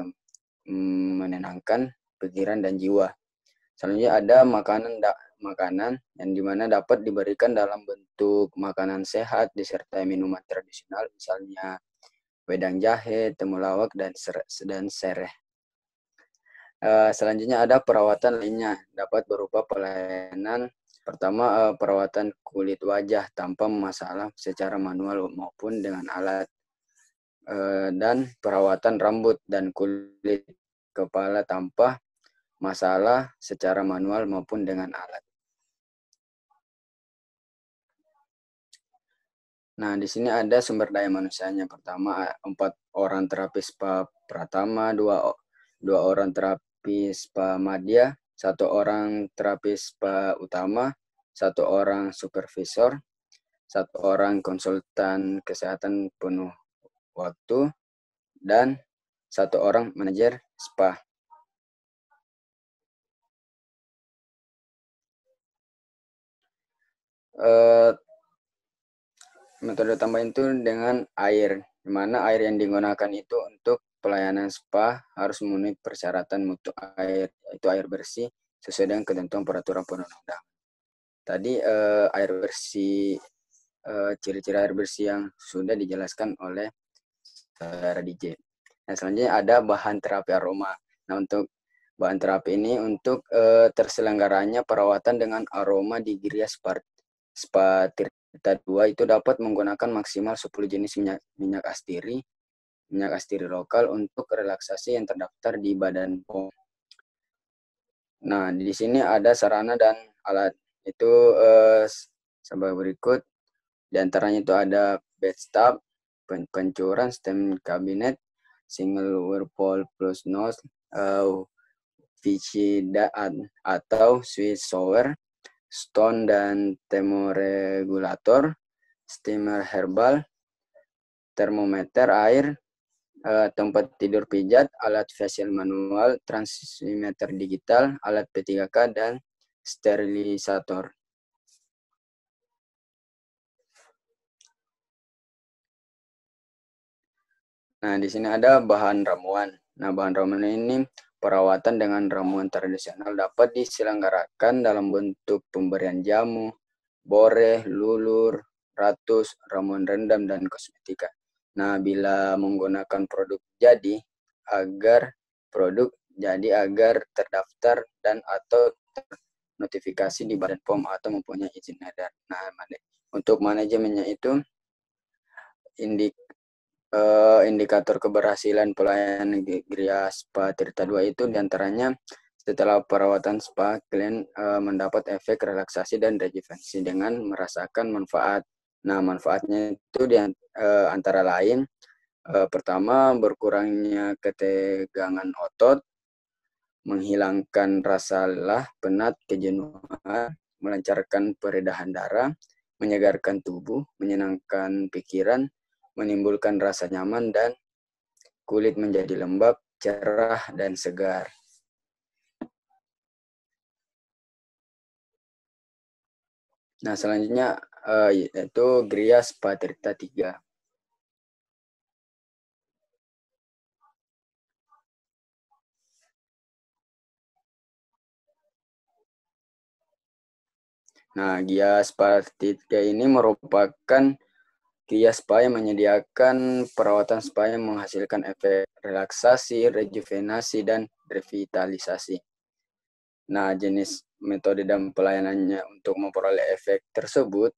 menenangkan pikiran dan jiwa. Selanjutnya ada makanan yang dimana dapat diberikan dalam bentuk makanan sehat disertai minuman tradisional, misalnya wedang jahe, temulawak, dan sereh. Selanjutnya ada perawatan lainnya, dapat berupa pelayanan Pertama, perawatan kulit wajah tanpa masalah secara manual maupun dengan alat. Dan perawatan rambut dan kulit kepala tanpa masalah secara manual maupun dengan alat. Nah, di sini ada sumber daya manusianya. Pertama, 4 orang terapis spa pratama, 2 orang terapis spa madya, 1 orang terapis spa utama, 1 orang supervisor, 1 orang konsultan kesehatan penuh waktu, dan 1 orang manajer spa. Metode tambahan itu dengan air, di mana air yang digunakan itu untuk pelayanan spa harus memenuhi persyaratan mutu air, yaitu air bersih sesuai dengan ketentuan peraturan perundang-undangan. Tadi air bersih, ciri-ciri air bersih yang sudah dijelaskan oleh saudara DJ. Nah, selanjutnya ada bahan terapi aroma. Nah, untuk bahan terapi ini untuk terselenggaranya perawatan dengan aroma di Gria Spa Tirta 2 itu dapat menggunakan maksimal 10 jenis minyak astiri lokal untuk relaksasi yang terdaftar di Badan POM. Nah, di sini ada sarana dan alat itu sebagai berikut. Di antaranya itu ada bathtub, pencuran, stem kabinet, single whirlpool plus nose, Vichy atau Swiss shower, stone dan thermoregulator, steamer herbal, termometer air, tempat tidur pijat, alat facial manual, transmitter digital, alat P3K, dan sterilisator. Nah, di sini ada bahan ramuan. Nah, bahan ramuan ini perawatan dengan ramuan tradisional dapat diselenggarakan dalam bentuk pemberian jamu, boreh, lulur, ratus, ramuan rendam, dan kosmetika. Nah, bila menggunakan produk jadi agar terdaftar dan atau notifikasi di Badan POM atau mempunyai izin edar. Nah, untuk manajemennya itu indikator keberhasilan pelayanan Gria Spa Tirta 2 itu diantaranya setelah perawatan spa, klien mendapat efek relaksasi dan rejuvenasi dengan merasakan manfaat. Nah, manfaatnya itu antara lain, pertama, berkurangnya ketegangan otot, menghilangkan rasa lelah, penat, kejenuhan, melancarkan peredaran darah, menyegarkan tubuh, menyenangkan pikiran, menimbulkan rasa nyaman, dan kulit menjadi lembab, cerah, dan segar. Nah, selanjutnya yaitu Gria Spa Tirta 3. Nah, Gria Spa Tirta ini merupakan Gria Spa yang menyediakan perawatan spa yang menghasilkan efek relaksasi, rejuvenasi, dan revitalisasi. Nah, jenis metode dan pelayanannya untuk memperoleh efek tersebut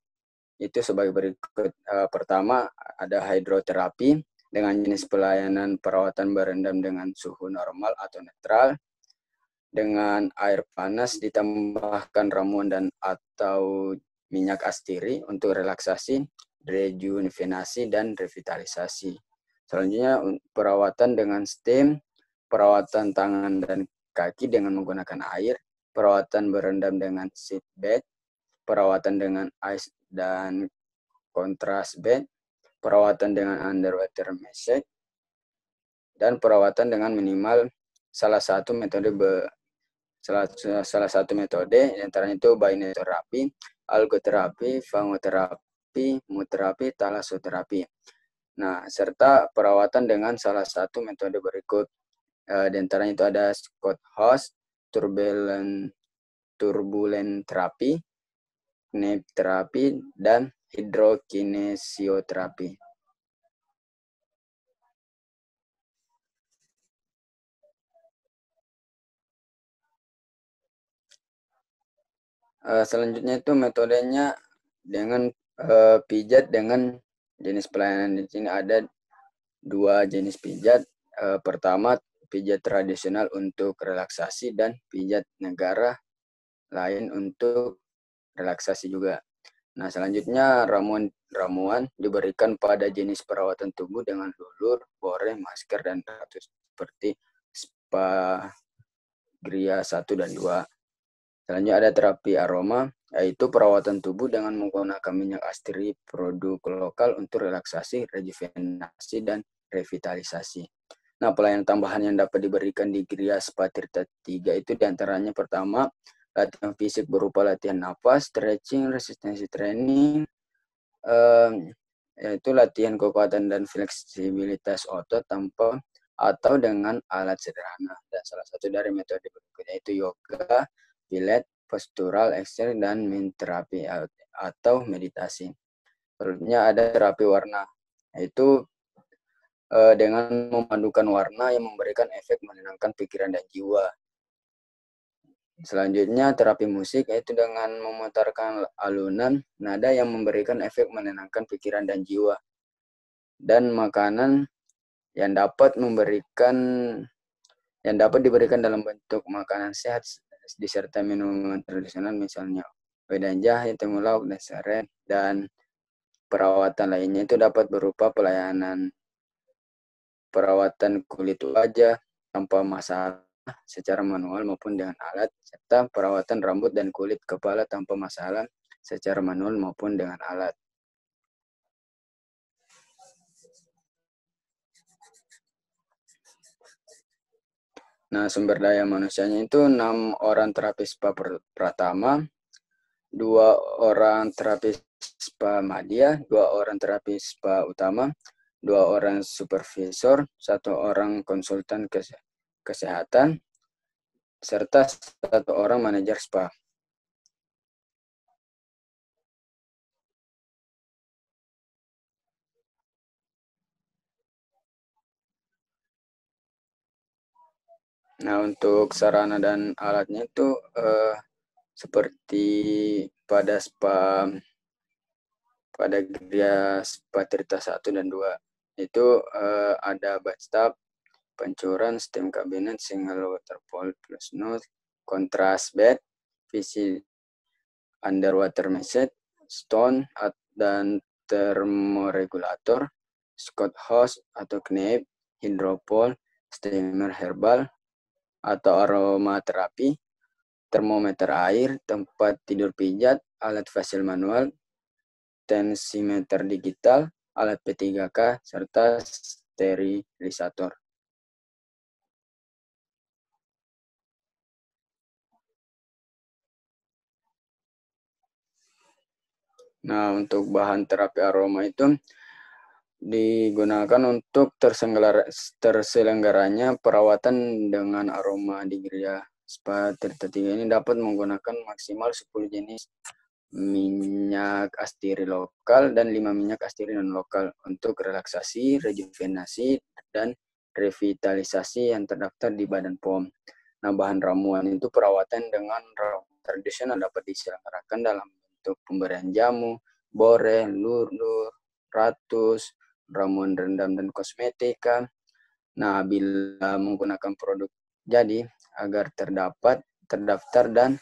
itu sebagai berikut. Pertama, ada hidroterapi dengan jenis pelayanan perawatan berendam dengan suhu normal atau netral, dengan air panas ditambahkan ramuan dan atau minyak astiri untuk relaksasi, rejuvenasi, dan revitalisasi. Selanjutnya, perawatan dengan steam, perawatan tangan dan kaki dengan menggunakan air, perawatan berendam dengan sheet bed, perawatan dengan ice dan contrast bed, perawatan dengan underwater massage, dan perawatan dengan minimal salah satu metode antaranya itu bineterapi, algoterapi, fangoterapi, muterapi, talasoterapi. Nah, serta perawatan dengan salah satu metode berikut. Di antaranya itu ada Scott House, turbulent terapi, knep terapi, dan hidrokinesioterapi. Selanjutnya itu metodenya dengan pijat dengan jenis pelayanan. Di sini ada 2 jenis pijat. Pertama, pijat tradisional untuk relaksasi dan pijat negara lain untuk relaksasi juga. Nah, selanjutnya ramuan diberikan pada jenis perawatan tubuh dengan lulur, boreh, masker, dan ratus seperti spa, gria 1 dan 2. Selanjutnya ada terapi aroma, yaitu perawatan tubuh dengan menggunakan minyak astri produk lokal untuk relaksasi, rejuvenasi, dan revitalisasi. Nah, pelayanan tambahan yang dapat diberikan di Gria Spa Tirta 3 itu diantaranya pertama, latihan fisik berupa latihan nafas, stretching, resistensi training, yaitu latihan kekuatan dan fleksibilitas otot tanpa atau dengan alat sederhana. Dan salah satu dari metode berikutnya itu yoga, pilet, postural, exercise, dan mind terapi atau meditasi. Selanjutnya ada terapi warna, yaitu dengan memadukan warna yang memberikan efek menenangkan pikiran dan jiwa. Selanjutnya terapi musik, yaitu dengan memutarkan alunan nada yang memberikan efek menenangkan pikiran dan jiwa. Dan makanan yang dapat diberikan dalam bentuk makanan sehat disertai minuman tradisional misalnya wedang jahe, temulawak, dan serai. Dan perawatan lainnya itu dapat berupa perawatan kulit wajah tanpa masalah secara manual maupun dengan alat, serta perawatan rambut dan kulit kepala tanpa masalah secara manual maupun dengan alat. Nah, sumber daya manusianya itu 6 orang terapis spa pratama, 2 orang terapis spa madya, 2 orang terapis spa utama, 2 orang supervisor, 1 orang konsultan kesehatan, serta 1 orang manajer spa. Nah, untuk sarana dan alatnya itu seperti pada Gria Spa Tirta 1 dan 2. Itu ada bathtub, pancuran, steam cabinet, single waterfall plus nose, contrast bed, VC underwater massage, stone dan thermoregulator, Scott hose atau knife, hydropole, steamer herbal atau aromaterapi, termometer air, tempat tidur pijat, alat facial manual, tensimeter digital, alat P3K, serta sterilisator. Nah, untuk bahan terapi aroma itu digunakan untuk terselenggaranya perawatan dengan aroma di Gria Spa Tirta 3 ini dapat menggunakan maksimal 10 jenis minyak astiri lokal dan 5 minyak astiri non lokal untuk relaksasi, rejuvenasi, dan revitalisasi yang terdaftar di Badan POM. Nah, bahan ramuan itu perawatan dengan ramuan tradisional dapat diselenggarakan dalam bentuk pemberian jamu, boreh, lur, ratus, ramuan rendam, dan kosmetika. Nah, bila menggunakan produk jadi agar terdaftar dan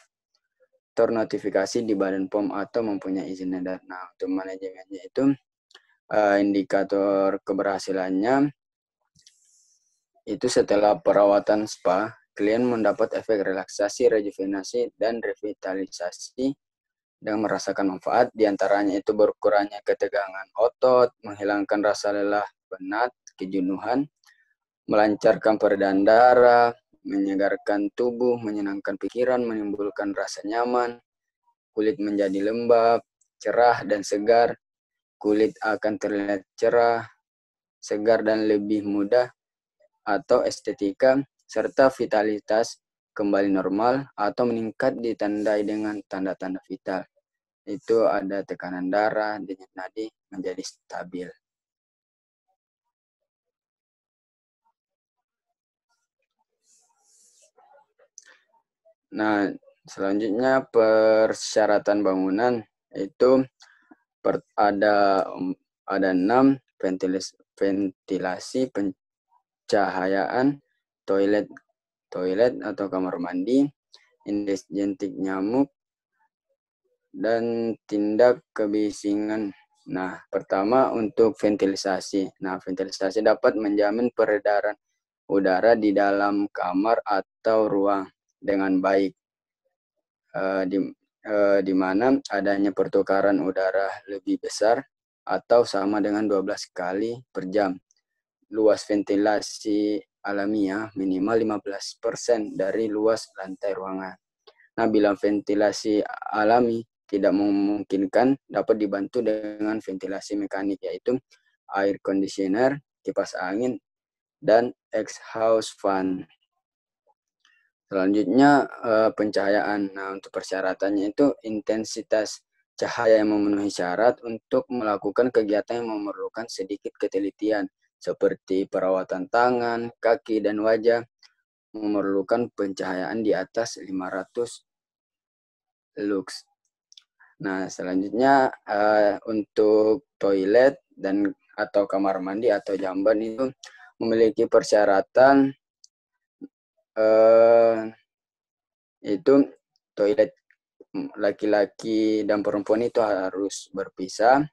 ternotifikasi di Badan POM atau mempunyai izin edar. Nah, untuk manajemennya itu indikator keberhasilannya itu setelah perawatan spa, klien mendapat efek relaksasi, rejuvenasi, dan revitalisasi dengan merasakan manfaat, diantaranya itu berkurangnya ketegangan otot, menghilangkan rasa lelah, penat, kejenuhan, melancarkan peredaran darah, menyegarkan tubuh, menyenangkan pikiran, menimbulkan rasa nyaman, kulit menjadi lembab, cerah, dan segar, kulit akan terlihat cerah, segar, dan lebih mudah atau estetika, serta vitalitas kembali normal atau meningkat ditandai dengan tanda-tanda vital. Itu ada tekanan darah, denyut nadi menjadi stabil. Nah, Selanjutnya persyaratan bangunan itu ada 6 ventilasi, pencahayaan, toilet atau kamar mandi, indeks jentik nyamuk, dan tindak kebisingan. Nah, pertama untuk ventilasi. Nah, ventilasi dapat menjamin peredaran udara di dalam kamar atau ruang dengan baik, di mana adanya pertukaran udara lebih besar atau sama dengan 12 kali per jam. Luas ventilasi alamiah minimal 15% dari luas lantai ruangan. Nah, bila ventilasi alami tidak memungkinkan, dapat dibantu dengan ventilasi mekanik, yaitu air conditioner, kipas angin, dan exhaust fan. Selanjutnya pencahayaan. Nah, untuk persyaratannya itu intensitas cahaya yang memenuhi syarat untuk melakukan kegiatan yang memerlukan sedikit ketelitian, seperti perawatan tangan, kaki, dan wajah, memerlukan pencahayaan di atas 500 lux. Nah, selanjutnya untuk toilet dan atau kamar mandi atau jamban itu memiliki persyaratan itu toilet laki-laki dan perempuan itu harus berpisah,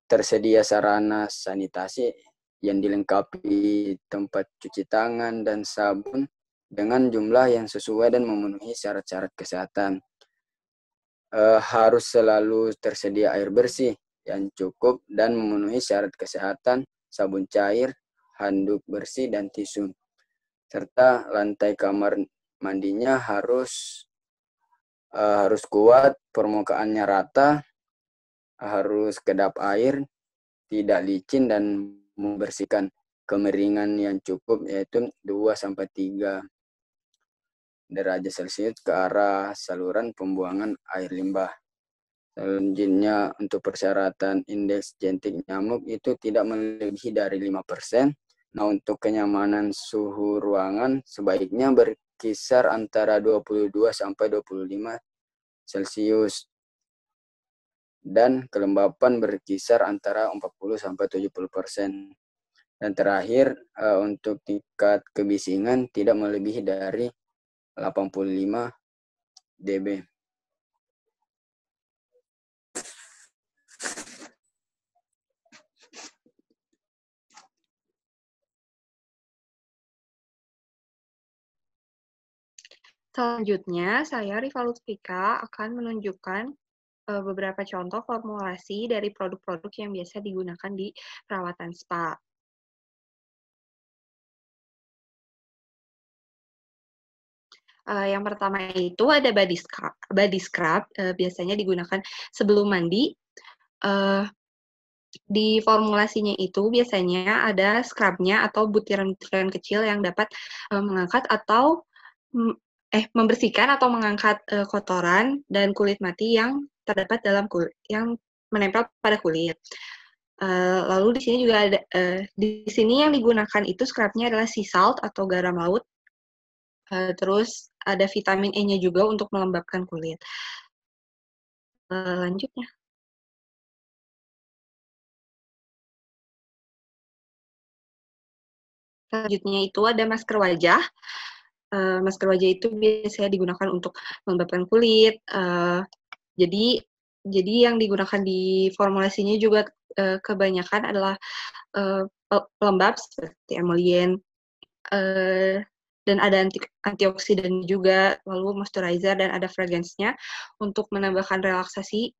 tersedia sarana sanitasi yang dilengkapi tempat cuci tangan dan sabun dengan jumlah yang sesuai dan memenuhi syarat-syarat kesehatan. Harus selalu tersedia air bersih yang cukup dan memenuhi syarat kesehatan, sabun cair, handuk bersih, dan tisu. Serta lantai kamar mandinya harus kuat, permukaannya rata, harus kedap air, tidak licin, dan membersihkan kemiringan yang cukup, yaitu 2-3 derajat Celcius ke arah saluran pembuangan air limbah. Selanjutnya untuk persyaratan indeks jentik nyamuk itu tidak melebihi dari 5%. Nah, untuk kenyamanan suhu ruangan sebaiknya berkisar antara 22-25 Celcius. Dan kelembapan berkisar antara 40-70%. Dan terakhir, untuk tingkat kebisingan tidak melebihi dari 85 dB. Selanjutnya, saya Rifa Lutfika akan menunjukkan beberapa contoh formulasi dari produk-produk yang biasa digunakan di perawatan spa. Yang pertama itu ada body scrub, biasanya digunakan sebelum mandi. Di formulasinya itu biasanya ada scrubnya atau butiran-butiran kecil yang dapat mengangkat atau membersihkan atau mengangkat kotoran dan kulit mati yang terdapat dalam kulit, yang menempel pada kulit. Lalu di sini juga ada, di sini yang digunakan itu scrubnya adalah sea salt atau garam laut. Terus ada vitamin E-nya juga untuk melembabkan kulit. Lanjutnya. Selanjutnya itu ada masker wajah. Masker wajah itu biasanya digunakan untuk melembabkan kulit. Jadi yang digunakan di formulasinya juga kebanyakan adalah pelembab seperti emollient, dan ada antioksidan juga, lalu moisturizer, dan ada fragrance-nya untuk menambahkan relaksasi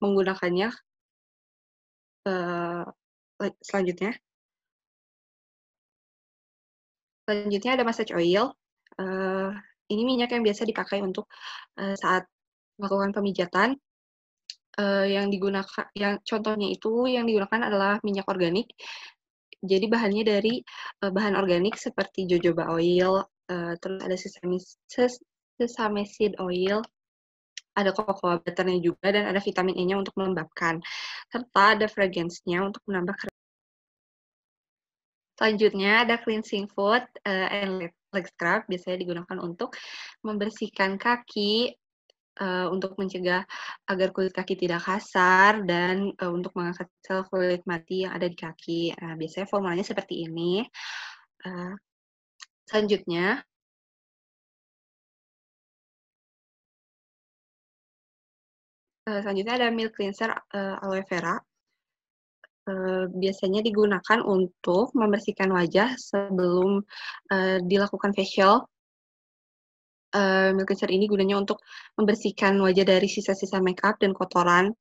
menggunakannya. Selanjutnya ada massage oil. Ini minyak yang biasa dipakai untuk saat melakukan pemijatan. Contohnya itu yang digunakan adalah minyak organik. Jadi bahannya dari bahan organik seperti jojoba oil, terus ada sesame seed oil, ada cocoa butternya juga, dan ada vitamin E-nya untuk melembabkan. Serta ada fragrance-nya untuk menambah. Selanjutnya ada cleansing food and leg scrub biasanya digunakan untuk membersihkan kaki, untuk mencegah agar kulit kaki tidak kasar dan untuk mengangkat sel kulit mati yang ada di kaki. Nah, biasanya formulanya seperti ini. Selanjutnya ada milk cleanser aloe vera. Biasanya digunakan untuk membersihkan wajah sebelum dilakukan facial. Milk cleanser ini gunanya untuk membersihkan wajah dari sisa-sisa makeup dan kotoran,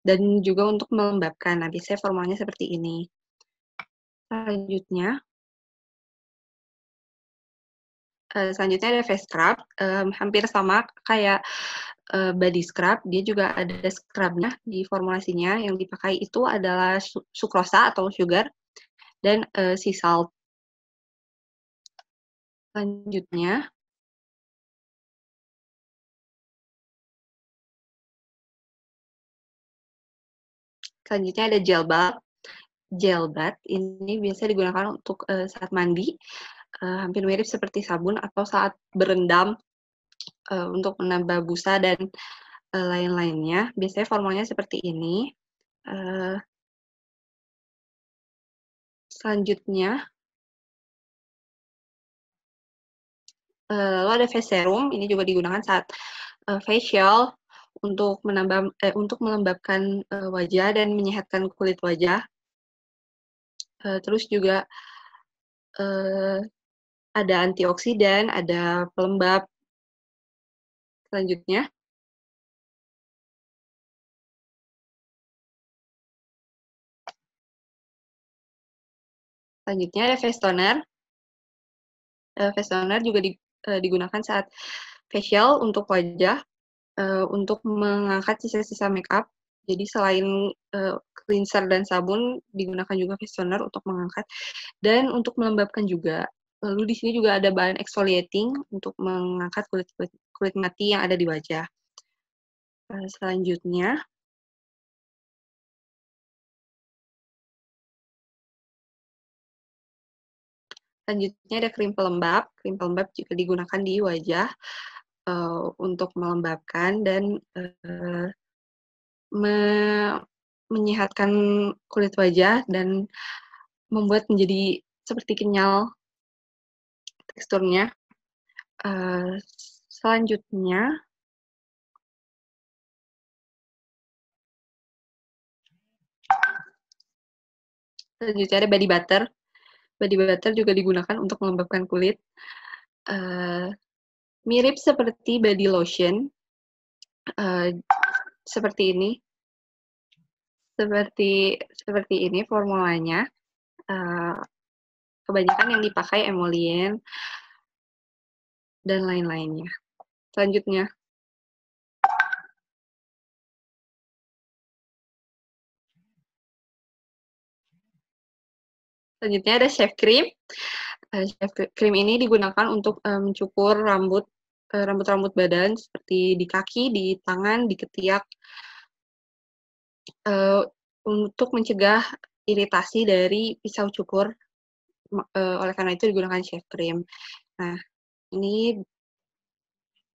dan juga untuk melembabkan. Nah, biasanya formulanya seperti ini. Selanjutnya ada face scrub, hampir sama kayak body scrub, dia juga ada scrubnya di formulasinya. Yang dipakai itu adalah sukrosa atau sugar dan sea salt. Selanjutnya ada gel bath. Gel bath ini biasa digunakan untuk saat mandi, hampir mirip seperti sabun atau saat berendam untuk menambah busa dan lain-lainnya. Biasanya formulanya seperti ini. Selanjutnya, lalu ada face serum. Ini juga digunakan saat facial untuk melembabkan wajah dan menyehatkan kulit wajah. Terus juga ada antioksidan, ada pelembab. Selanjutnya ada face toner. Face toner juga digunakan saat facial untuk wajah, untuk mengangkat sisa-sisa makeup. Jadi selain cleanser dan sabun, digunakan juga face toner untuk mengangkat dan untuk melembabkan juga. Lalu di sini juga ada bahan exfoliating untuk mengangkat kulit mati yang ada di wajah. Selanjutnya ada krim pelembab. Krim pelembab juga digunakan di wajah untuk melembabkan dan menyehatkan kulit wajah dan membuat menjadi seperti kenyal teksturnya. Selanjutnya ada body butter. Body butter juga digunakan untuk melembabkan kulit. Mirip seperti body lotion. Seperti ini. Seperti ini formulanya. Kebanyakan yang dipakai emollient dan lain-lainnya. Selanjutnya ada shave cream. Shave cream ini digunakan untuk mencukur rambut badan seperti di kaki, di tangan, di ketiak, untuk mencegah iritasi dari pisau cukur. Oleh karena itu digunakan shave cream. Nah,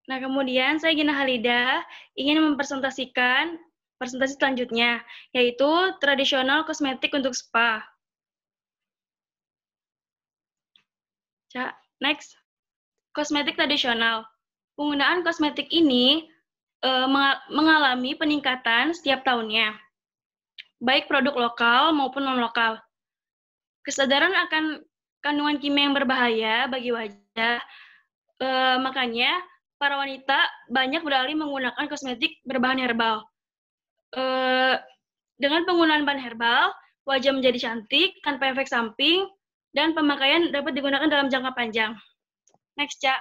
kemudian saya Gina Halida ingin mempresentasikan presentasi selanjutnya, yaitu tradisional kosmetik untuk spa. Next, kosmetik tradisional. Penggunaan kosmetik ini mengalami peningkatan setiap tahunnya, baik produk lokal maupun non-lokal. Kesadaran akan kandungan kimia yang berbahaya bagi wajah, makanya para wanita banyak beralih menggunakan kosmetik berbahan herbal. Dengan penggunaan bahan herbal, wajah menjadi cantik tanpa efek samping, dan pemakaian dapat digunakan dalam jangka panjang. Next, Cak.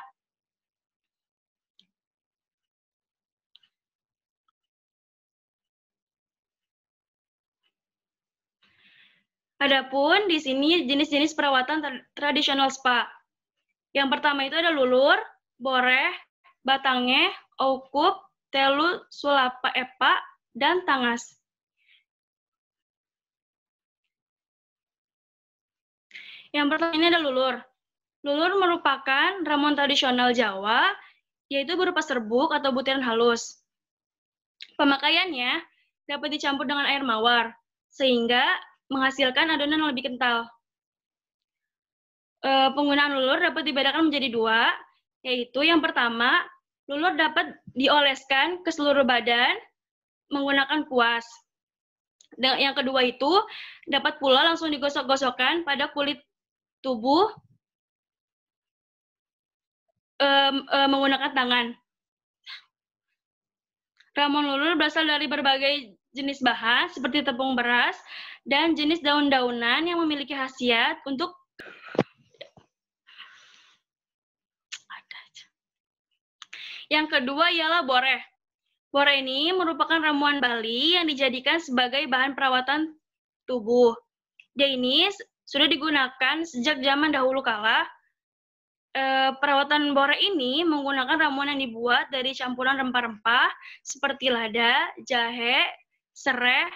Adapun di sini jenis-jenis perawatan tradisional spa. Yang pertama itu ada lulur, boreh, batange, aukup, telu, sulapa epa, dan tangas. Yang pertama ini ada lulur. Lulur merupakan ramuan tradisional Jawa, yaitu berupa serbuk atau butiran halus. Pemakaiannya dapat dicampur dengan air mawar, sehingga menghasilkan adonan yang lebih kental. Penggunaan lulur dapat dibedakan menjadi dua, yaitu yang pertama, lulur dapat dioleskan ke seluruh badan menggunakan kuas. Dan yang kedua itu dapat pula langsung digosok-gosokkan pada kulit tubuh menggunakan tangan. Ramuan lulur berasal dari berbagai jenis bahan seperti tepung beras dan jenis daun-daunan yang memiliki khasiat untuk Yang kedua ialah boreh. Boreh ini merupakan ramuan Bali yang dijadikan sebagai bahan perawatan tubuh. Dia ini sudah digunakan sejak zaman dahulu kala. Perawatan boreh ini menggunakan ramuan yang dibuat dari campuran rempah-rempah seperti lada, jahe, serai,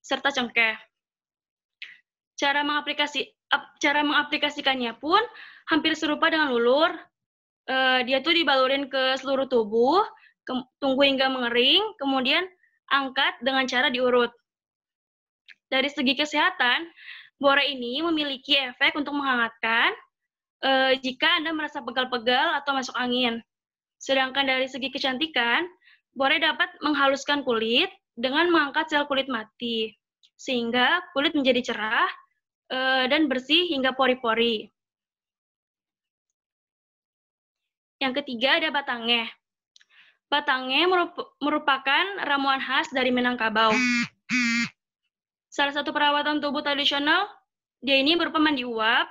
serta cengkeh. Cara mengaplikasikannya pun hampir serupa dengan lulur. Dia tuh dibalurin ke seluruh tubuh, tunggu hingga mengering, kemudian angkat dengan cara diurut. Dari segi kesehatan, boreh ini memiliki efek untuk menghangatkan jika Anda merasa pegal-pegal atau masuk angin. Sedangkan dari segi kecantikan, boreh dapat menghaluskan kulit dengan mengangkat sel kulit mati, sehingga kulit menjadi cerah dan bersih hingga pori-pori. Yang ketiga ada batangeh. Batangeh merupakan ramuan khas dari Minangkabau. Salah satu perawatan tubuh tradisional, dia ini berupa mandi uap.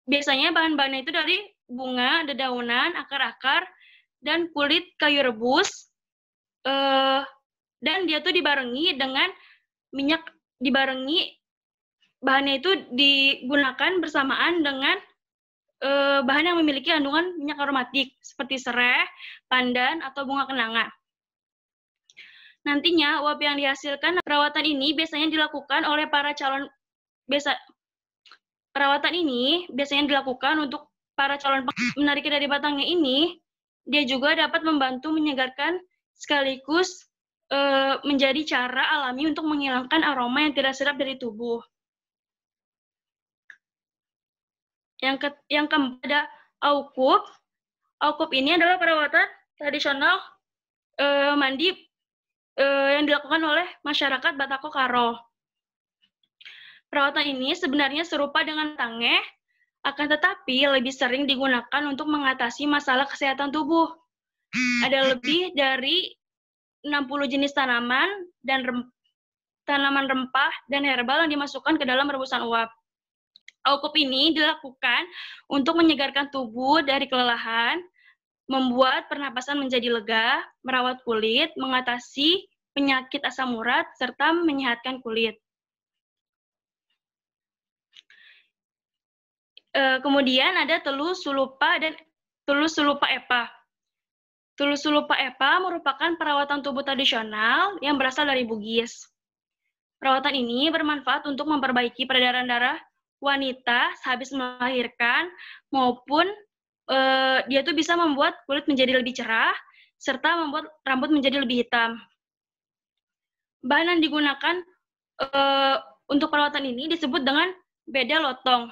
Biasanya bahan-bahannya itu dari bunga, dedaunan, akar-akar, dan kulit kayu rebus. Dan dia tuh dibarengi dengan minyak, bahannya itu digunakan bersamaan dengan bahan yang memiliki kandungan minyak aromatik seperti serai, pandan, atau bunga kenanga. Nantinya uap yang dihasilkan perawatan ini biasanya dilakukan oleh para calon untuk para calon menariknya dari batangnya ini. Dia juga dapat membantu menyegarkan sekaligus menjadi cara alami untuk menghilangkan aroma yang tidak sedap dari tubuh. Yang keempat ada aukup. Aukup ini adalah perawatan tradisional mandi yang dilakukan oleh masyarakat Batako Karo. Perawatan ini sebenarnya serupa dengan tangeh, akan tetapi lebih sering digunakan untuk mengatasi masalah kesehatan tubuh. Ada lebih dari 60 jenis tanaman rempah dan herbal yang dimasukkan ke dalam rebusan uap. Aukup ini dilakukan untuk menyegarkan tubuh dari kelelahan, membuat pernapasan menjadi lega, merawat kulit, mengatasi penyakit asam urat, serta menyehatkan kulit. Kemudian ada telu sulupa dan telu sulupa epa. Telu sulupa epa merupakan perawatan tubuh tradisional yang berasal dari Bugis. Perawatan ini bermanfaat untuk memperbaiki peredaran darah wanita sehabis melahirkan, maupun dia tuh bisa membuat kulit menjadi lebih cerah, serta membuat rambut menjadi lebih hitam. Bahan yang digunakan untuk perawatan ini disebut dengan beda lotong,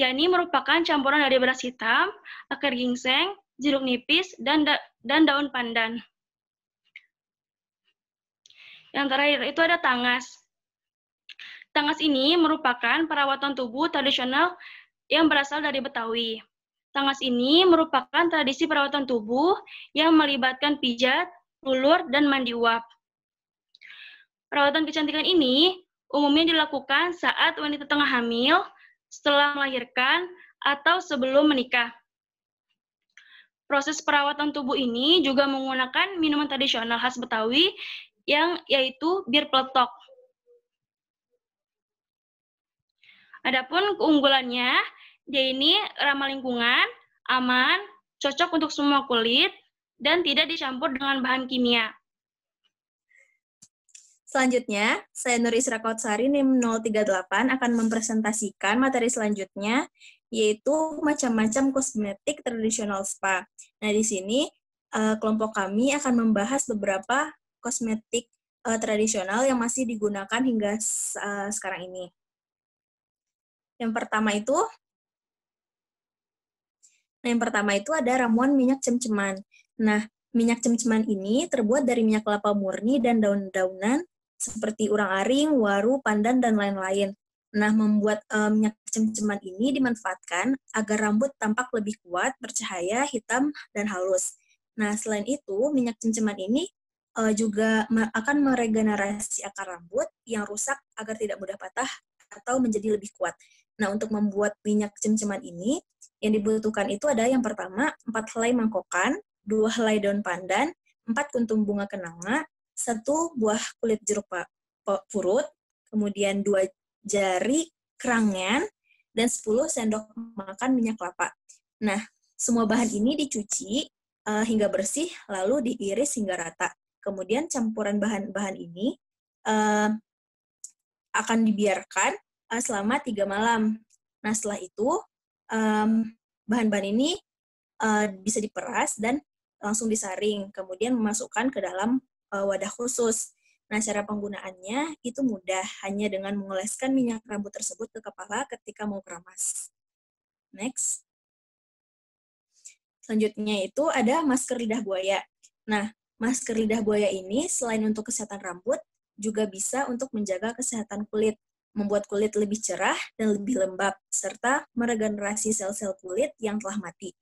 yakni merupakan campuran dari beras hitam, akar ginseng, jeruk nipis, dan daun pandan. Yang terakhir itu ada tangas. Tangas ini merupakan perawatan tubuh tradisional yang berasal dari Betawi. Tangas ini merupakan tradisi perawatan tubuh yang melibatkan pijat, lulur, dan mandi uap. Perawatan kecantikan ini umumnya dilakukan saat wanita tengah hamil, setelah melahirkan, atau sebelum menikah. Proses perawatan tubuh ini juga menggunakan minuman tradisional khas Betawi, yaitu bir peletok. Adapun keunggulannya, dia ini ramah lingkungan, aman, cocok untuk semua kulit, dan tidak dicampur dengan bahan kimia. Selanjutnya, saya Nur Isra Kautsari NIM 038 akan mempresentasikan materi selanjutnya, yaitu macam-macam kosmetik tradisional spa. Nah, di sini kelompok kami akan membahas beberapa kosmetik tradisional yang masih digunakan hingga sekarang ini. Yang pertama itu ada ramuan minyak cem-ceman. Nah, minyak cem-ceman ini terbuat dari minyak kelapa murni dan daun-daunan seperti urang-aring, waru, pandan, dan lain-lain. Nah, membuat minyak cem-ceman ini dimanfaatkan agar rambut tampak lebih kuat, bercahaya, hitam, dan halus. Nah, selain itu, minyak cem-ceman ini juga akan meregenerasi akar rambut yang rusak agar tidak mudah patah atau menjadi lebih kuat. Nah, untuk membuat minyak cem-ceman ini, yang dibutuhkan itu ada yang pertama, 4 helai mangkokan, 2 helai daun pandan, 4 kuntum bunga kenanga, 1 buah kulit jeruk purut, kemudian 2 jari kerangan, dan 10 sendok makan minyak kelapa. Nah, semua bahan ini dicuci hingga bersih, lalu diiris hingga rata. Kemudian campuran bahan-bahan ini akan dibiarkan selama 3 malam. Nah, setelah itu, bahan-bahan ini bisa diperas dan langsung disaring, kemudian memasukkan ke dalam wadah khusus. Nah, cara penggunaannya itu mudah, hanya dengan mengoleskan minyak rambut tersebut ke kepala ketika mau keramas. Next. Selanjutnya itu ada masker lidah buaya. Nah, masker lidah buaya ini selain untuk kesehatan rambut, juga bisa untuk menjaga kesehatan kulit, membuat kulit lebih cerah dan lebih lembab, serta meregenerasi sel-sel kulit yang telah mati.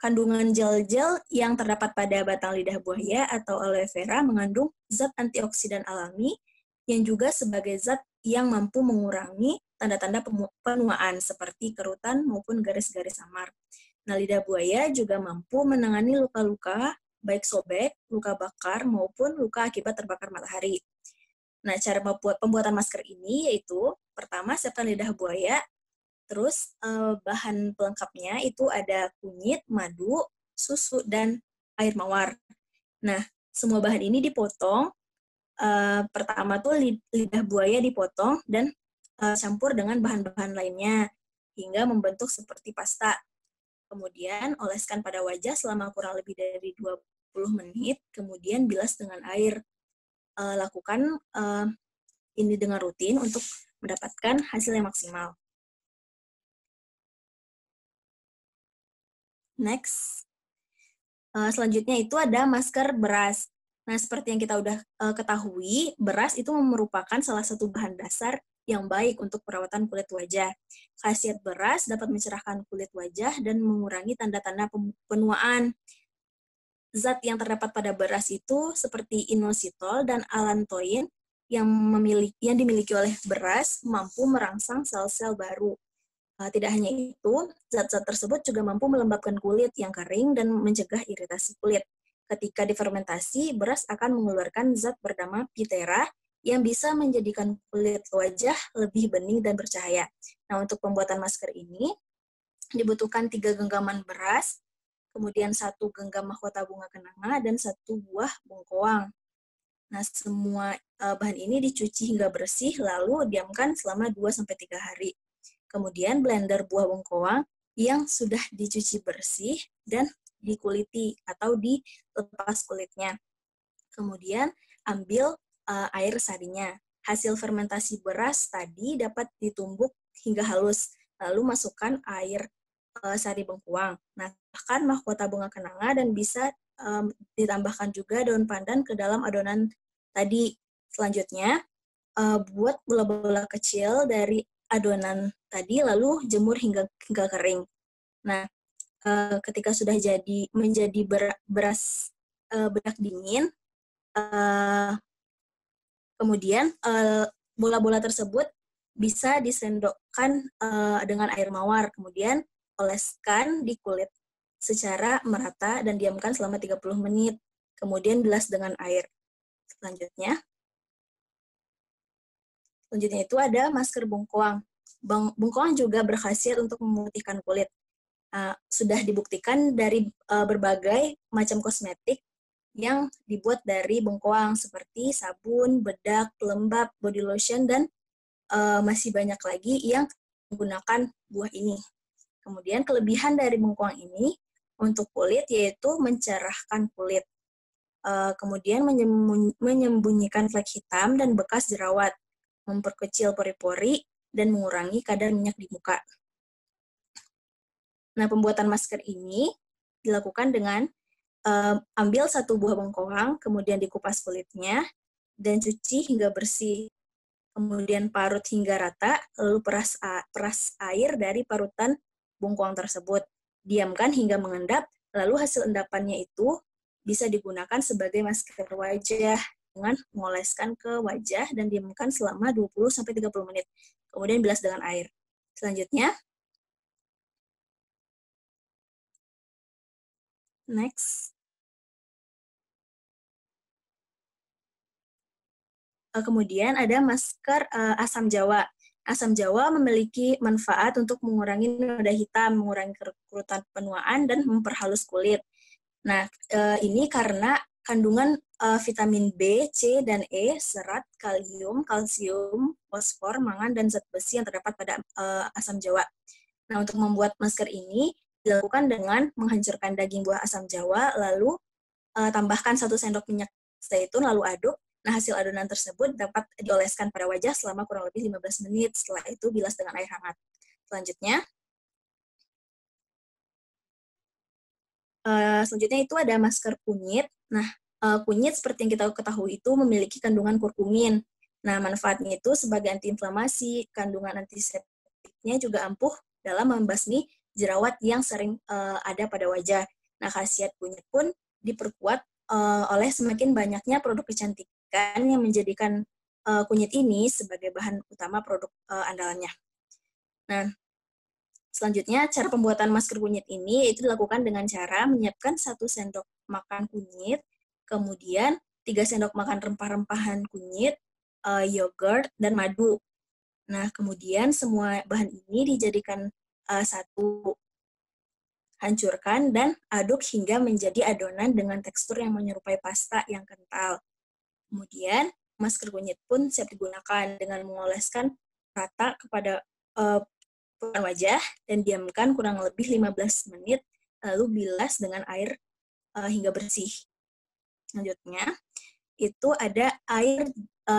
Kandungan gel-gel yang terdapat pada batang lidah buaya atau aloe vera mengandung zat antioksidan alami yang juga sebagai zat yang mampu mengurangi tanda-tanda penuaan seperti kerutan maupun garis-garis samar. Nah, lidah buaya juga mampu menangani luka-luka, baik sobek, luka bakar, maupun luka akibat terbakar matahari. Nah, cara pembuatan masker ini yaitu, pertama, siapkan lidah buaya, terus bahan pelengkapnya itu ada kunyit, madu, susu, dan air mawar. Nah, semua bahan ini dipotong. Pertama tuh lidah buaya dipotong dan campur dengan bahan-bahan lainnya hingga membentuk seperti pasta. Kemudian oleskan pada wajah selama kurang lebih dari 20 menit, kemudian bilas dengan air. Lakukan ini dengan rutin untuk mendapatkan hasil yang maksimal. Next. Selanjutnya itu ada masker beras. Nah, seperti yang kita udah ketahui, beras itu merupakan salah satu bahan dasar yang baik untuk perawatan kulit wajah. Khasiat beras dapat mencerahkan kulit wajah dan mengurangi tanda-tanda penuaan. Zat yang terdapat pada beras itu seperti inositol dan allantoin yang dimiliki oleh beras mampu merangsang sel-sel baru. Tidak hanya itu, zat-zat tersebut juga mampu melembabkan kulit yang kering dan mencegah iritasi kulit. Ketika difermentasi, beras akan mengeluarkan zat bernama pitera yang bisa menjadikan kulit wajah lebih bening dan bercahaya. Nah, untuk pembuatan masker ini dibutuhkan 3 genggaman beras, kemudian 1 genggam mahkota bunga kenanga, dan 1 buah bengkoang. Nah, semua bahan ini dicuci hingga bersih, lalu diamkan selama 2-3 hari. Kemudian blender buah bengkoang yang sudah dicuci bersih dan dikuliti atau dilepas kulitnya. Kemudian ambil air sarinya. Hasil fermentasi beras tadi dapat ditumbuk hingga halus, lalu masukkan air sari bengkoang. Nah, bahkan mahkota bunga kenanga dan bisa ditambahkan juga daun pandan ke dalam adonan tadi. Selanjutnya, buat bola-bola kecil dari adonan tadi, lalu jemur hingga kering. Nah, ketika sudah menjadi beras bedak dingin, kemudian bola-bola tersebut bisa disendokkan dengan air mawar, kemudian oleskan di kulit secara merata dan diamkan selama 30 menit, kemudian bilas dengan air. Selanjutnya itu ada masker bengkoang. Bengkoang juga berkhasiat untuk memutihkan kulit. Sudah dibuktikan dari berbagai macam kosmetik yang dibuat dari bengkoang seperti sabun, bedak, pelembab, body lotion, dan masih banyak lagi yang menggunakan buah ini. Kemudian kelebihan dari bengkoang ini untuk kulit yaitu mencerahkan kulit. Kemudian menyembunyikan flek hitam dan bekas jerawat, memperkecil pori-pori, dan mengurangi kadar minyak di muka. Nah, pembuatan masker ini dilakukan dengan ambil 1 buah bengkoang, kemudian dikupas kulitnya, dan cuci hingga bersih. Kemudian parut hingga rata, lalu peras air dari parutan bengkoang tersebut. Diamkan hingga mengendap, lalu hasil endapannya itu bisa digunakan sebagai masker wajah dengan mengoleskan ke wajah dan diamkan selama 20-30 menit. Kemudian bilas dengan air. Selanjutnya, next. Kemudian ada masker asam jawa. Asam jawa memiliki manfaat untuk mengurangi noda hitam, mengurangi kerutan penuaan, dan memperhalus kulit. Nah, ini karena kandungan vitamin B, C, dan E, serat, kalium, kalsium, fosfor, mangan, dan zat besi yang terdapat pada asam jawa. Nah, untuk membuat masker ini dilakukan dengan menghancurkan daging buah asam jawa, lalu tambahkan 1 sendok minyak zaitun, lalu aduk. Nah, hasil adonan tersebut dapat dioleskan pada wajah selama kurang lebih 15 menit. Setelah itu, bilas dengan air hangat. Selanjutnya itu ada masker kunyit. Nah, kunyit seperti yang kita ketahui itu memiliki kandungan kurkumin. Nah, manfaatnya itu sebagai antiinflamasi, kandungan antiseptiknya juga ampuh dalam membasmi jerawat yang sering ada pada wajah. Nah, khasiat kunyit pun diperkuat oleh semakin banyaknya produk kecantikan yang menjadikan kunyit ini sebagai bahan utama produk andalannya. Nah, selanjutnya, cara pembuatan masker kunyit ini itu dilakukan dengan cara menyiapkan 1 sendok makan kunyit, kemudian 3 sendok makan rempah-rempahan kunyit, yogurt, dan madu. Nah, kemudian semua bahan ini dijadikan satu. Hancurkan dan aduk hingga menjadi adonan dengan tekstur yang menyerupai pasta yang kental. Kemudian, masker kunyit pun siap digunakan dengan mengoleskan rata kepada wajah dan diamkan kurang lebih 15 menit, lalu bilas dengan air hingga bersih. Selanjutnya, itu ada air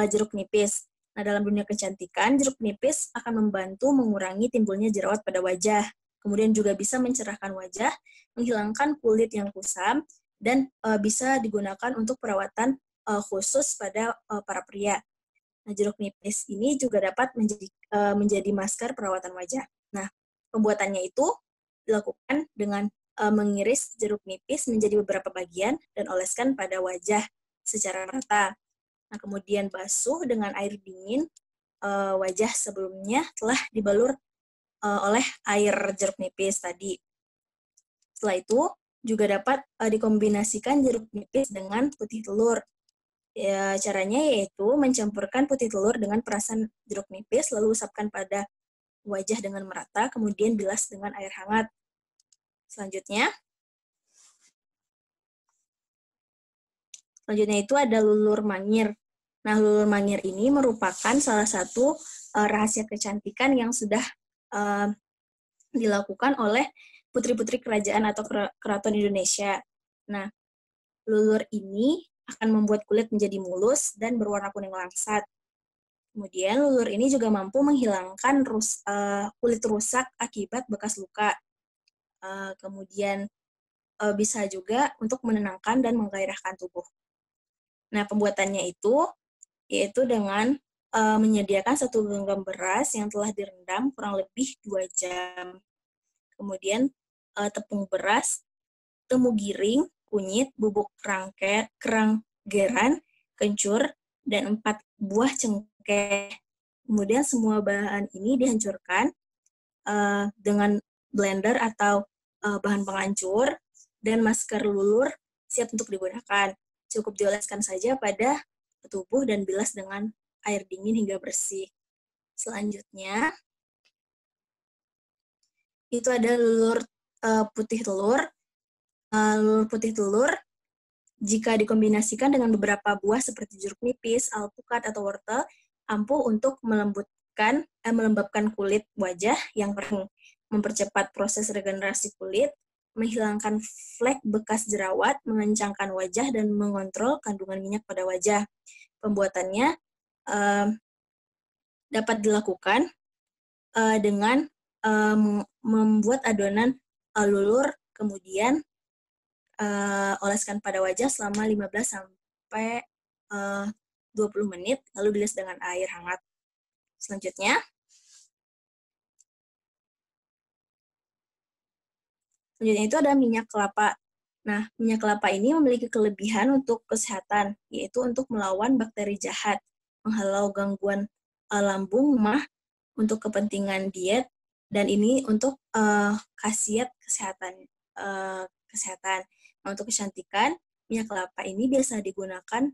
jeruk nipis. Nah, dalam dunia kecantikan, jeruk nipis akan membantu mengurangi timbulnya jerawat pada wajah. Kemudian juga bisa mencerahkan wajah, menghilangkan kulit yang kusam, dan bisa digunakan untuk perawatan khusus pada para pria. Nah, jeruk nipis ini juga dapat menjadi masker perawatan wajah. Nah, pembuatannya itu dilakukan dengan mengiris jeruk nipis menjadi beberapa bagian dan oleskan pada wajah secara merata. Nah, kemudian basuh dengan air dingin wajah sebelumnya telah dibalur oleh air jeruk nipis tadi. Setelah itu, juga dapat dikombinasikan jeruk nipis dengan putih telur. Ya, caranya yaitu mencampurkan putih telur dengan perasan jeruk nipis, lalu usapkan pada wajah dengan merata, kemudian bilas dengan air hangat. Selanjutnya itu ada lulur mangir. Nah, lulur mangir ini merupakan salah satu rahasia kecantikan yang sudah dilakukan oleh putri-putri kerajaan atau keraton Indonesia. Nah, lulur ini akan membuat kulit menjadi mulus dan berwarna kuning langsat. Kemudian, lulur ini juga mampu menghilangkan kulit rusak akibat bekas luka. Kemudian, bisa juga untuk menenangkan dan menggairahkan tubuh. Nah, pembuatannya itu yaitu dengan menyediakan 1 genggam beras yang telah direndam kurang lebih 2 jam. Kemudian, tepung beras, temu giring, kunyit, bubuk kerang geran, kencur, dan 4 buah cengkeh. Kemudian semua bahan ini dihancurkan dengan blender atau bahan penghancur, dan masker lulur siap untuk digunakan. Cukup dioleskan saja pada tubuh dan bilas dengan air dingin hingga bersih. Selanjutnya, itu ada lulur putih telur. Lulur putih telur, jika dikombinasikan dengan beberapa buah seperti jeruk nipis, alpukat, atau wortel, ampuh untuk melembabkan kulit wajah yang kering. mempercepat proses regenerasi kulit, menghilangkan flek bekas jerawat, mengencangkan wajah, dan mengontrol kandungan minyak pada wajah. Pembuatannya dapat dilakukan dengan membuat adonan lulur, kemudian oleskan pada wajah selama 15 sampai 20 menit, lalu bilas dengan air hangat. Selanjutnya itu ada minyak kelapa. Nah, minyak kelapa ini memiliki kelebihan untuk kesehatan, yaitu untuk melawan bakteri jahat, menghalau gangguan lambung, mah, untuk kepentingan diet, dan ini untuk khasiat kesehatan. Nah, untuk kecantikan, minyak kelapa ini biasa digunakan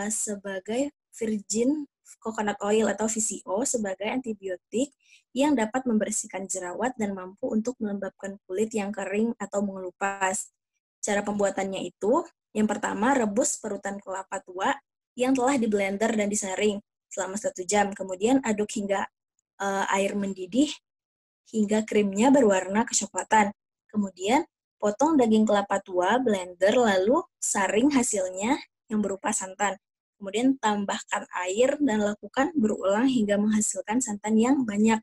sebagai virgin coconut oil atau VCO sebagai antibiotik yang dapat membersihkan jerawat dan mampu untuk melembabkan kulit yang kering atau mengelupas. Cara pembuatannya itu, yang pertama, rebus parutan kelapa tua yang telah diblender dan disaring selama 1 jam. Kemudian aduk hingga air mendidih hingga krimnya berwarna kecoklatan. Kemudian potong daging kelapa tua, blender, lalu saring hasilnya yang berupa santan. Kemudian tambahkan air dan lakukan berulang hingga menghasilkan santan yang banyak.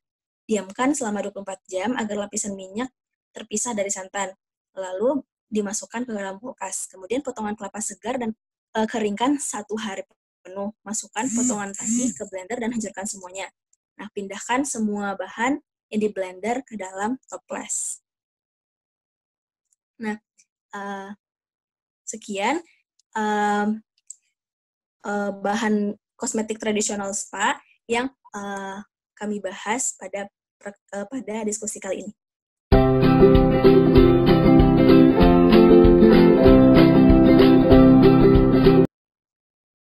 Diamkan selama 24 jam agar lapisan minyak terpisah dari santan. Lalu dimasukkan ke dalam kulkas. Kemudian potongan kelapa segar dan keringkan 1 hari penuh. Masukkan potongan tadi ke blender dan hancurkan semuanya. Nah, pindahkan semua bahan yang di blender ke dalam toples. Nah, sekian bahan kosmetik tradisional spa yang kami bahas pada diskusi kali ini.